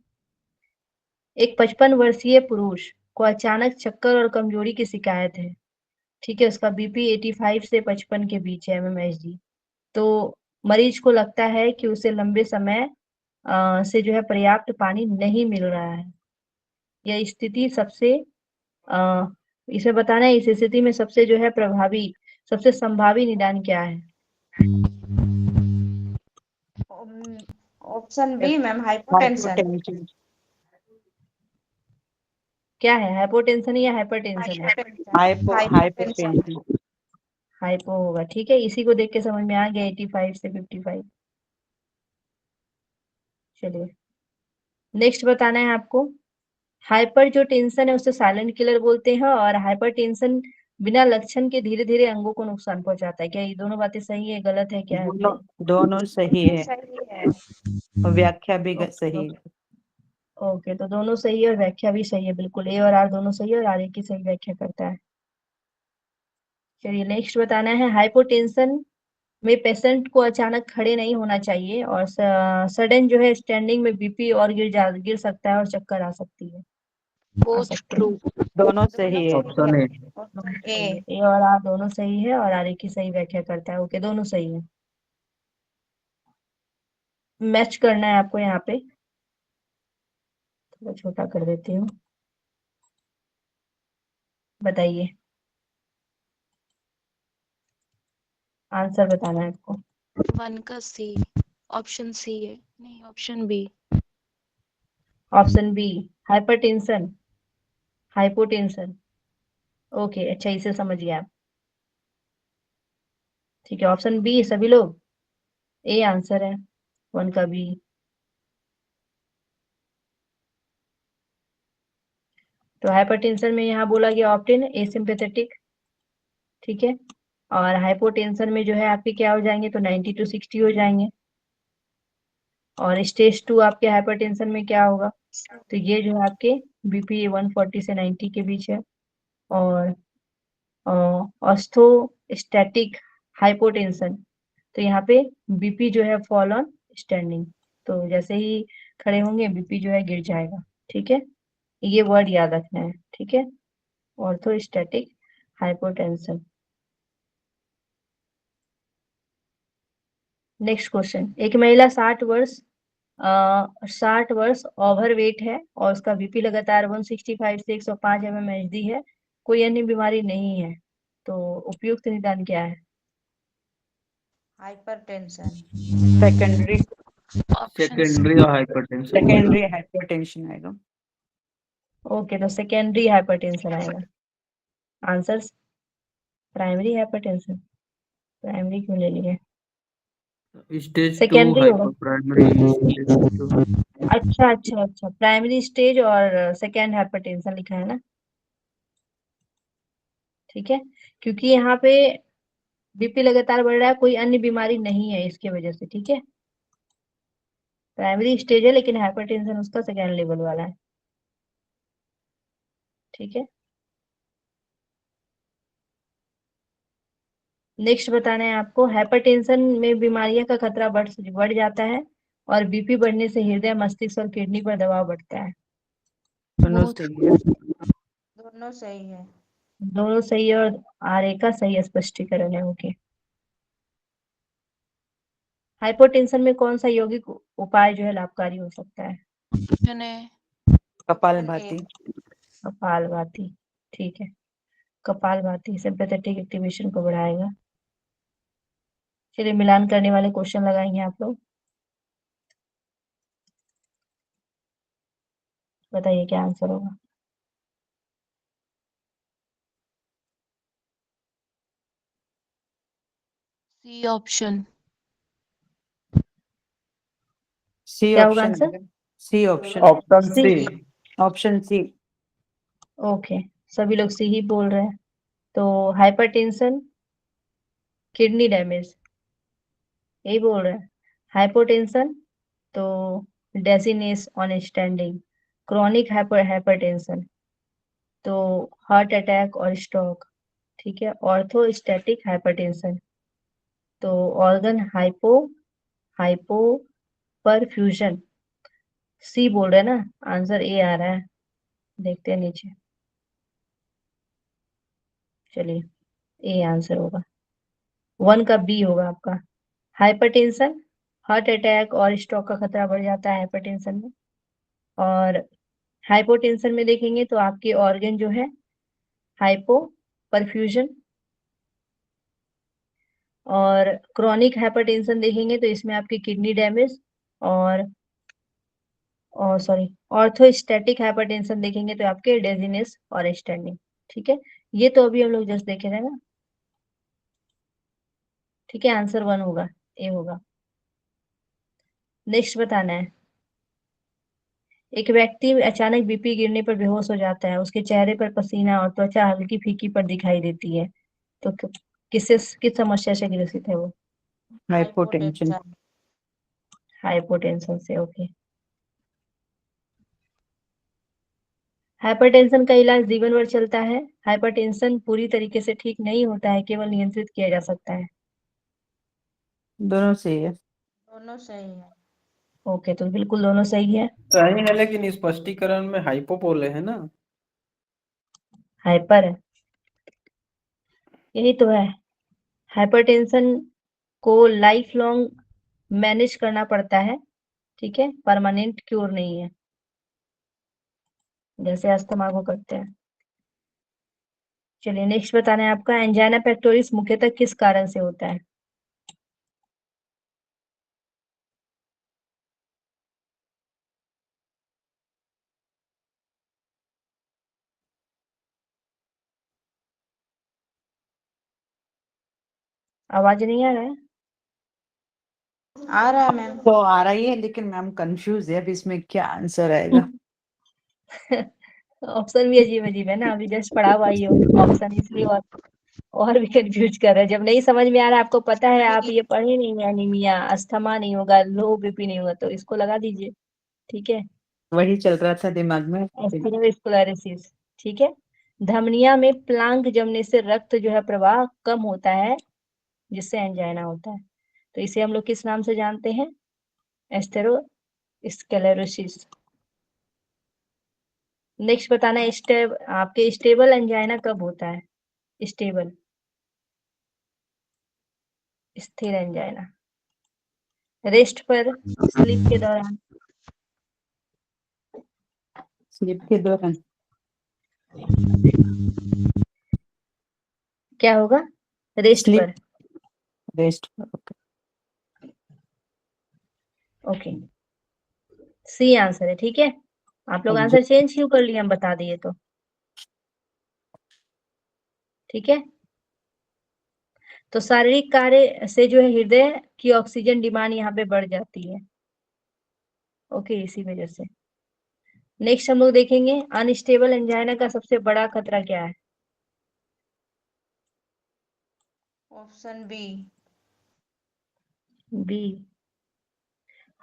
Speaker 1: एक 55 वर्षीय पुरुष को अचानक चक्कर और कमजोरी की शिकायत है, ठीक है। उसका बीपी 85 से 55 के बीच है, mmHg। तो मरीज को लगता है कि उसे लंबे समय से जो है पर्याप्त पानी नहीं मिल रहा है। यह स्थिति सबसे अ, इसे बताना है, इस स्थिति में सबसे जो है प्रभावी, सबसे संभावी निदान क्या है?
Speaker 4: Option B ma'am, hypotension.
Speaker 3: Hypotension.
Speaker 1: क्या है, हाइपोटेंशन या हाइपरटेंशन है?
Speaker 4: हाइपोटेंशन।
Speaker 3: हाइपोटेंशन।
Speaker 1: हाइपो होगा, ठीक है। इसी को देख के समझ में आ गया 85 से 55। चलिए नेक्स्ट बताना है आपको। हाइपर जो टेंशन है उसे साइलेंट किलर बोलते हैं, और हाइपर टेंशन बिना लक्षण के धीरे धीरे अंगों को नुकसान पहुंचाता है। क्या ये दोनों बातें सही है, गलत है, क्या है,
Speaker 3: दोनों
Speaker 1: बताइए।
Speaker 3: दोनों सही है,
Speaker 4: सही है।
Speaker 3: और व्याख्या भी
Speaker 1: ओके,
Speaker 3: सही है।
Speaker 1: ओके, तो दोनों सही है और व्याख्या भी सही है, बिल्कुल। ए और आर दोनों सही है और आर एक की सही व्याख्या करता है। चलिए नेक्स्ट बताना है। हाइपोटेंशन में पेशेंट को अचानक खड़े नहीं होना चाहिए, और सडन जो है स्टैंडिंग में बीपी और गिर सकता है और चक्कर आ सकती है, आ
Speaker 2: बोथ
Speaker 1: सकते
Speaker 2: ट्रू।
Speaker 1: हैं।
Speaker 3: दोनों
Speaker 4: दोनों
Speaker 3: सही है।
Speaker 5: ऑप्शन ए।
Speaker 1: दोनों
Speaker 4: ए।
Speaker 1: सही है, ए और आर दोनों सही है और आर एक की सही व्याख्या करता है। ओके, दोनों सही है। मैच करना है आपको यहाँ पे, थोड़ा छोटा कर देती हूँ। बताइए, आंसर बताना है आपको।
Speaker 2: 1 का सी। ऑप्शन सी है, नहीं option B.
Speaker 1: Option B hypertension, hypotension. Okay, अच्छा, इसे समझिए आप, ठीक है। ऑप्शन बी सभी लोग, ए आंसर है 1 का बी। तो हाइपरटेंशन में यहाँ बोला गया ऑप्टेन एसिम्पथेटिक, ठीक है। और हाइपोटेंशन में जो है आपके क्या हो जाएंगे, तो 90 to 60 हो जाएंगे। और स्टेज 2 आपके हाइपरटेंशन में क्या होगा, तो ये जो है आपके बीपी 140 से 90 के बीच है। और ऑर्थोस्टैटिक हाइपोटेंशन, तो यहाँ पे बीपी जो है फॉल ऑन स्टैंडिंग, तो जैसे ही खड़े होंगे बीपी जो है गिर जाएगा, ठीक है। ये वर्ड याद रखना है, ठीक है, ऑर्थोस्टैटिक हाइपोटेंशन। नेक्स्ट क्वेश्चन, एक महिला 60 वर्ष ओवरवेट है और उसका बीपी लगातार 165 से 105 mmHg है, कोई अन्य बीमारी नहीं है, तो उपयुक्त निदान क्या है?
Speaker 4: Hypertension.
Speaker 3: Secondary
Speaker 5: secondary hypertension
Speaker 3: secondary hypertension आएगा।
Speaker 1: ओके, तो सेकेंडरी हाइपरटेंशन आएगा। आंसर्स प्राइमरी हाइपरटेंशन, प्राइमरी क्यों ले लिए?
Speaker 5: स्टेज 2
Speaker 1: सेकेंडरी होगा।
Speaker 5: Hyper primary stage 2।
Speaker 1: अच्छा, प्राइमरी स्टेज और सेकेंड हाइपरटेंशन लिखा है ना, ठीक है, क्योंकि यहाँ पे बीपी लगातार बढ़ रहा है, कोई अन्य बीमारी नहीं है इसके वजह से, ठीक है। प्राइमरी स्टेज है लेकिन हाइपरटेंशन उसका सेकेंड लेवल वाला है, ठीक है। नेक्स्ट बताना है आपको, हाइपरटेंशन में बीमारियों का खतरा बढ़ जाता है और बीपी बढ़ने से हृदय, मस्तिष्क और किडनी पर दबाव बढ़ता है।
Speaker 3: दोनों
Speaker 2: Both.
Speaker 3: सही है।
Speaker 4: दोनों सही है।
Speaker 1: दोनों सही है और आर का सही स्पष्टीकरण है, ओके। हाइपोटेंशन में कौन सा यौगिक उपाय जो है लाभकारी हो सकता है?
Speaker 2: Option A.
Speaker 3: कपालभाति।
Speaker 1: कपालभाति, ठीक है। कपालभाति सिंपैथेटिक एक्टिवेशन को बढ़ाएगा। चलिए मिलान करने वाले क्वेश्चन लगाएंगे आप लोग, बताइए क्या आंसर होगा।
Speaker 2: C option.
Speaker 3: सी
Speaker 1: क्या होगा
Speaker 3: ऑप्शन
Speaker 1: आंसर?
Speaker 3: आएगा। C option.
Speaker 5: Option
Speaker 1: C,
Speaker 5: C.
Speaker 3: Option C.
Speaker 1: Okay, सभी लोग सी ही बोल रहे हैं। तो हाइपरटेंशन, किडनी डैमेज, यही बोल रहे हैं। हाइपोटेंशन तो dizziness on standing, chronic hypertension तो हार्ट अटैक और स्ट्रोक, ठीक है। ऑर्थोस्टैटिक हाइपरटेंशन तो ऑर्गन हाइपो परफ्यूजन, सी बोल रहे हैं ना, आंसर ए आ रहा है, देखते हैं नीचे, चलिए ए आंसर होगा। 1 का बी होगा आपका। हाइपरटेंशन, हार्ट अटैक और स्ट्रोक का खतरा बढ़ जाता है हाइपरटेंशन में। और हाइपोटेंशन में देखेंगे तो आपके ऑर्गन जो है हाइपो परफ्यूजन। और क्रॉनिक हाइपरटेंशन देखेंगे तो इसमें आपकी किडनी डैमेज और सॉरी ऑर्थोस्टैटिक हाइपरटेंशन देखेंगे तो आपके डेजीनेस और स्टैंडिंग, ठीक है। ये तो अभी हम लोग जस्ट देखे थे ना, ठीक है। आंसर 1 होगा, ए होगा। नेक्स्ट बताना है, एक व्यक्ति अचानक बीपी गिरने पर बेहोश हो जाता है, उसके चेहरे पर पसीना और त्वचा हल्की फीकी पर दिखाई देती है, तो किस समस्या से ग्रसित है वो?
Speaker 3: हाइपोटेंशन।
Speaker 1: हाइपोटेंशन से, ओके। हाइपरटेंशन का इलाज जीवन भर चलता है। हाइपरटेंशन पूरी तरीके से ठीक नहीं होता है, केवल नियंत्रित किया जा सकता है।
Speaker 3: दोनों सही है।
Speaker 4: दोनों सही है।
Speaker 1: ओके, तो बिल्कुल दोनों सही है।
Speaker 5: सही है लेकिन स्पष्टीकरण में हाइपो बोले है ना।
Speaker 1: हाइपर है, यही तो है। हाइपरटेंशन को लाइफ लॉन्ग मैनेज करना पड़ता है, ठीक है, परमानेंट क्योर नहीं है, जैसे अस्थमा को करते हैं। चलिए नेक्स्ट बताना है आपका, एंजाइना पेक्टोरिस मुख्यतः किस कारण से होता है? आवाज नहीं आ रहा है?
Speaker 4: आ रहा है मैम।
Speaker 3: तो आ रही है लेकिन मैम कंफ्यूज है अब इसमें क्या आंसर आएगा।
Speaker 1: ऑप्शन भी अजीब अजीब है ना, अभी जस्ट पढ़ा हुआ ही हो ऑप्शन, इसलिए और भी कंफ्यूज कर रहा है। जब नहीं समझ में आ रहा है, आपको पता है, आप ये पढ़े नहीं है, एनीमिया, अस्थमा नहीं होगा, लो बीपी नहीं होगा, तो इसको लगा दीजिए। ठीक है,
Speaker 3: वही चल रहा था दिमाग में।
Speaker 1: एथेरोस्क्लेरोसिस। ठीक है, धमनिया में प्लांक जमने से रक्त जो है प्रवाह कम होता है, जिससे एंजाइना होता है। तो इसे हम लोग किस नाम से जानते हैं? एथेरोस्क्लेरोसिस। नेक्स्ट बताना है, आपके स्टेबल एंजाइना कब होता है? स्टेबल, स्थिर एंजाइना, रेस्ट पर, स्लीप के दौरान।
Speaker 3: स्लीप के दौरान।
Speaker 1: क्या होगा? रेस्ट
Speaker 3: स्लीप,
Speaker 1: पर।
Speaker 3: रेस्ट।
Speaker 1: ओके, सी आंसर है। ठीक है, आप लोग आंसर चेंज क्यों कर लिए, हम बता दिए तो। ठीक है, तो शारीरिक कार्य से जो है हृदय की ऑक्सीजन डिमांड यहाँ पे बढ़ जाती है। ओके, इसी वजह से। नेक्स्ट हम लोग देखेंगे, अनस्टेबल एंजाइना का सबसे बड़ा खतरा क्या है?
Speaker 4: Option B.
Speaker 1: B,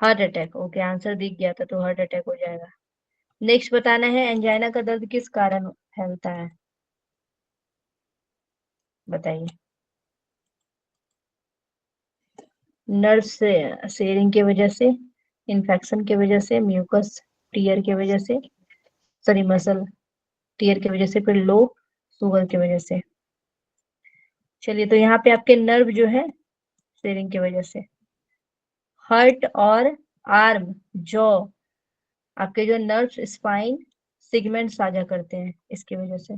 Speaker 1: heart attack. Okay, answer दिख गया था, तो हार्ट अटैक हो जाएगा। नेक्स्ट बताना है, एंजाइना का दर्द किस कारण फैलता है? बताइए। नर्व से शेयरिंग की वजह से, इन्फेक्शन की वजह से, म्यूकस टीयर की वजह से, सॉरी मसल टीयर की वजह से, फिर लो शुगर की वजह से। चलिए, तो यहाँ पे आपके नर्व जो है शेयरिंग की वजह से, हार्ट और आर्म, जॉ, आपके जो नर्व स्पाइन सिगमेंट साझा करते हैं, इसकी वजह से।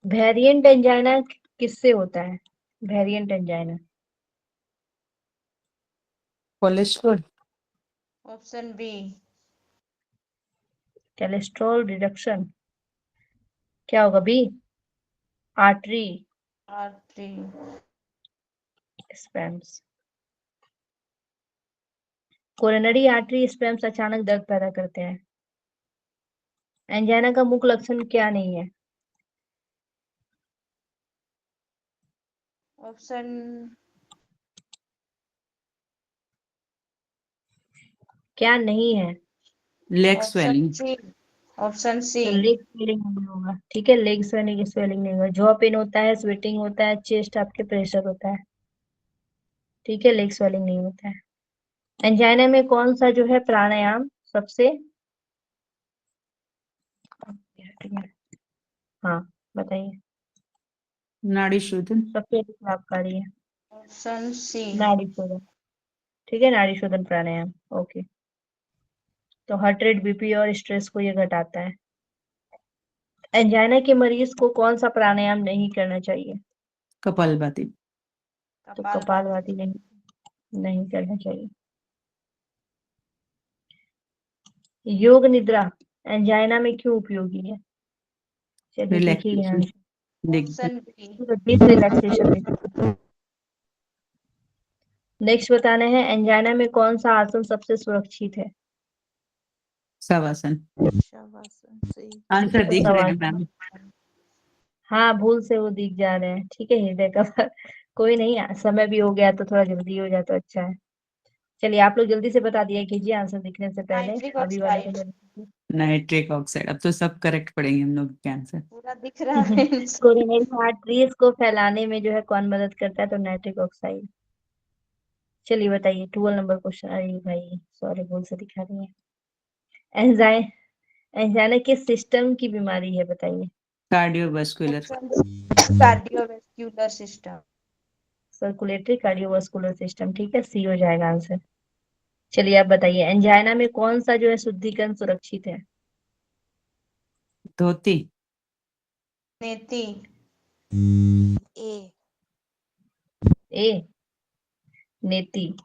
Speaker 1: वेरिएंट एंजाइना किससे होता है? Variant angina,
Speaker 3: cholesterol.
Speaker 4: Option B.
Speaker 1: Cholesterol reduction. क्या होगा? B, artery
Speaker 4: artery.
Speaker 1: Spasms. Coronary artery spasms अचानक दर्द पैदा करते हैं। एंजाइना का मुख्य लक्षण क्या नहीं है?
Speaker 4: ऑप्शन
Speaker 1: क्या नहीं है?
Speaker 3: Leg
Speaker 4: option
Speaker 3: swelling.
Speaker 4: C. Option C.
Speaker 1: तो लेग स्वेलिंग नहीं होगा। ठीक है, लेग स्वेलिंग नहीं होगा। जॉ पेन होता है, स्वेटिंग होता है, चेस्ट आपके प्रेशर होता है। ठीक है, लेग स्वेलिंग नहीं होता है। एंजाइना में कौन सा जो है प्राणायाम सबसे, हाँ बताइए,
Speaker 3: नाड़ी शोधन।
Speaker 1: सबसे अधिक लाभकारी है?
Speaker 4: Option C.
Speaker 1: नाड़ी शोधन। ठीक है, नाड़ी शोधन प्राणायाम। ओके, तो हार्ट रेट, बीपी और स्ट्रेस को ये घटाता है। एंजाइना के मरीज को कौन सा प्राणायाम नहीं करना चाहिए?
Speaker 3: कपालभाति।
Speaker 1: तो कपालभाति नहीं करना चाहिए। योग निद्रा एंजाइना में क्यों उपयोगी है? चलिए देखिए ध्यान
Speaker 3: रिलैक्सेशन।
Speaker 1: से।
Speaker 4: Option B.
Speaker 1: Deep relaxation. Next बताना है, एंजाइना में कौन सा आसन सबसे सुरक्षित है?
Speaker 3: शवासन।
Speaker 2: शवासन सही।
Speaker 3: आंसर
Speaker 1: तो
Speaker 3: दिख रहे हैं
Speaker 1: शवासन।
Speaker 3: मैम।
Speaker 1: हाँ, भूल से वो दिख जा रहे हैं। ठीक है, हृदय का कोई नहीं, समय भी हो गया तो थोड़ा जल्दी हो जाए तो अच्छा है। चलिए, आप लोग जल्दी से बता दिया कीजिए आंसर दिखने से पहले,
Speaker 4: नाइट्रिक
Speaker 1: अभी वाले को
Speaker 4: ऑक्साइड।
Speaker 1: जल्दी।
Speaker 3: Nitric oxide. अब तो सब करेक्ट पड़ेंगे हम लोग के आंसर।
Speaker 4: पूरा दिख रहा है
Speaker 1: कोरोनरी आर्टरीज को फैलाने में जो है कौन मदद करता है? तो नाइट्रिक ऑक्साइड। चलिए बताइए, 12 नंबर क्वेश्चन। अरे भाई सॉरी, भूल से दिखा रही है। एंजाइना किस सिस्टम की बीमारी है, बताइए?
Speaker 3: Cardiovascular.
Speaker 4: Option cardiovascular system.
Speaker 1: Circulatory cardiovascular system. ठीक है, सी हो जाएगा आंसर। चलिए आप बताइए, एंजाइना में कौन सा जो है शुद्धिकरण सुरक्षित है?
Speaker 3: धोती।
Speaker 4: नेति।
Speaker 2: ए।
Speaker 1: ए, नेति।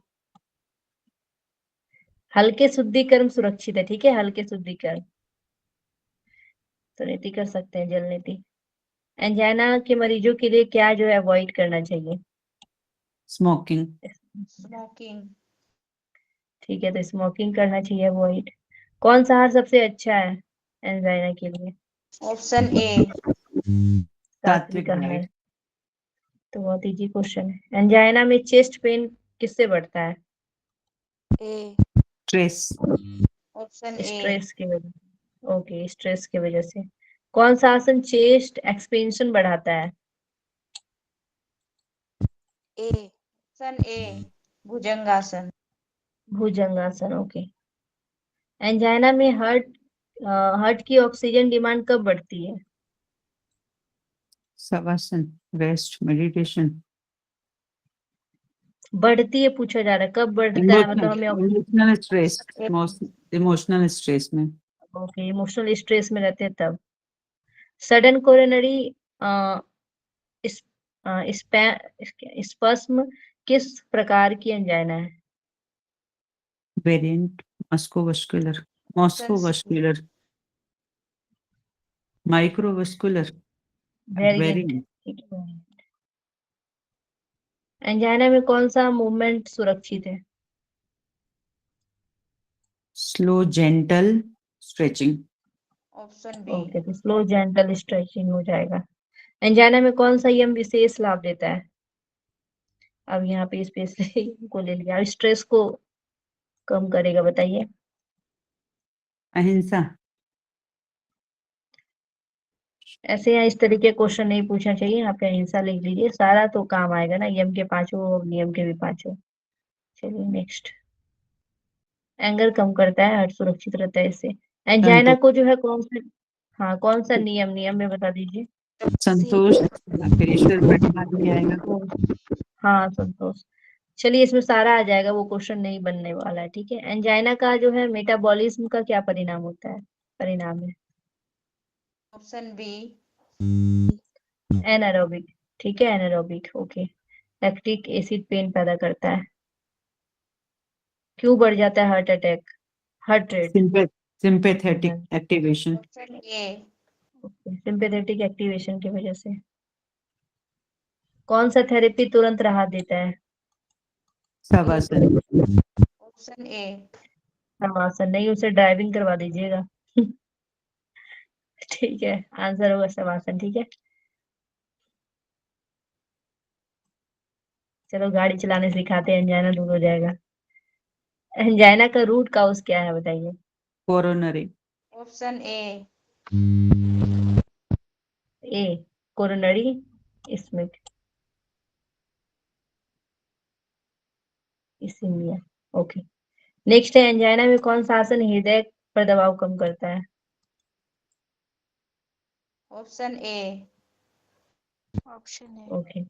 Speaker 1: हल्के शुद्धिकरण सुरक्षित है। ठीक है, हल्के शुद्धिकरण, तो नेति कर सकते हैं, जल नेति। एंजाइना के मरीजों के लिए क्या जो है अवॉइड करना चाहिए?
Speaker 3: स्मोकिंग।
Speaker 4: स्मोकिंग।
Speaker 1: ठीक है, तो स्मोकिंग करना चाहिए अवॉइड। कौन सा आहार सबसे अच्छा है एंजाइना के लिए?
Speaker 4: Option A.
Speaker 1: सात्विक आहार। तो बहुत इजी क्वेश्चन है। एंजाइना में चेस्ट पेन किससे बढ़ता है?
Speaker 4: ए।
Speaker 3: स्ट्रेस।
Speaker 4: Option A.
Speaker 1: स्ट्रेस की वजह। ओके, स्ट्रेस की वजह से। कौन सा आसन चेस्ट एक्सपेंशन बढ़ाता है?
Speaker 4: A. Option A. Bhujangasana.
Speaker 1: Bhujangasana. Okay. Angina में हार्ट की ऑक्सीजन डिमांड कब बढ़ती है?
Speaker 3: Shavasana, rest, meditation.
Speaker 1: बढ़ती है पूछा जा रहा है, कब बढ़ता है, मतलब हमें
Speaker 3: इमोशनल स्ट्रेस, इमोशनल स्ट्रेस में।
Speaker 1: ओके, इमोशनल स्ट्रेस में रहते हैं तब। सडन कोरोनरी स्पस्म किस प्रकार की एंजाइना है?
Speaker 3: वेरिएंट मस्कोवस्कुलर, मॉस्कोवस्कुलर, माइक्रोवस्कुलर,
Speaker 1: वेरिएंट। एंजाइना में कौन सा मूवमेंट सुरक्षित है?
Speaker 3: Slow gentle stretching.
Speaker 4: Option B.
Speaker 1: Okay, तो स्लो जेंटल स्ट्रेचिंग हो जाएगा। एंजाइना में कौन सा यम विशेष लाभ देता है? अब यहाँ पे स्पेस को ले लिया, स्ट्रेस को कम करेगा, बताइए।
Speaker 3: अहिंसा।
Speaker 1: ऐसे यहाँ इस तरीके क्वेश्चन नहीं पूछना चाहिए, यहाँ पे अहिंसा लिख लीजिए, सारा तो काम आएगा ना, यम के पांचों नियम के भी पांचों। चलिए नेक्स्ट। एंगर कम करता है, हार्ट सुरक्षित रहता है इससे। एंजाइना को जो है कौन सा, हाँ कौन सा नियम में बता दीजिए।
Speaker 3: संतोष, प्रेशर बढ़ा दिया आएगा।
Speaker 1: हाँ संतोष। चलिए इसमें सारा आ जाएगा, वो क्वेश्चन नहीं बनने वाला है, ठीक है। एंजाइना का जो है मेटाबॉलिज्म का क्या परिणाम होता है, परिणाम है?
Speaker 4: Option B.
Speaker 1: एनारोबिक। ठीक है, anaerobic. Okay. Lactic acid pain पैदा करता है। क्यों बढ़ जाता है heart attack, heart rate?
Speaker 3: Sympathetic activation.
Speaker 4: Option A.
Speaker 1: Sympathetic activation की वजह से। कौन सा थेरेपी तुरंत राहत देता है?
Speaker 3: शवासन।
Speaker 4: Option A.
Speaker 1: शवासन नहीं, उसे ड्राइविंग करवा दीजिएगा। ठीक है, आंसर होगा शवासन, ठीक है। चलो गाड़ी चलाने सिखाते हैं, एंजाइना दूर हो जाएगा। एंजाइना का रूट काउज क्या है, बताइए।
Speaker 3: Coronary.
Speaker 4: Option A.
Speaker 1: A, coronary Smith इसीलिए। ओके। नेक्स्ट है, एंजाइना में कौन सा आसन हृदय पर दबाव कम करता है?
Speaker 4: Option A. Option A.
Speaker 1: Okay.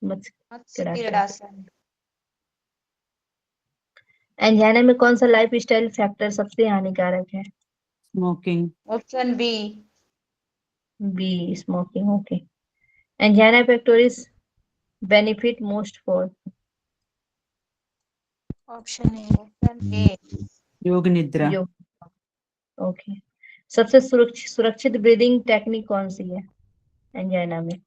Speaker 4: Matsya Kridasana.
Speaker 1: Angina में कौन सा लाइफ स्टाइल फैक्टर सबसे हानिकारक है?
Speaker 3: Smoking.
Speaker 4: Option B.
Speaker 1: B, smoking. Okay. Angina pectoris benefit most for?
Speaker 4: Option A. Option A.
Speaker 3: Yoga Nidra.
Speaker 1: योग। ओके। सबसे सुरक्षित ब्रीदिंग टेक्निक कौन सी है एंजाइना में?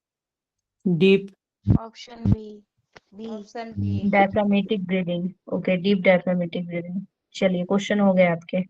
Speaker 3: Deep.
Speaker 4: Option B. Option B.
Speaker 1: Diaphragmatic breathing. Okay, deep diaphragmatic breathing. चलिए क्वेश्चन हो गए आपके।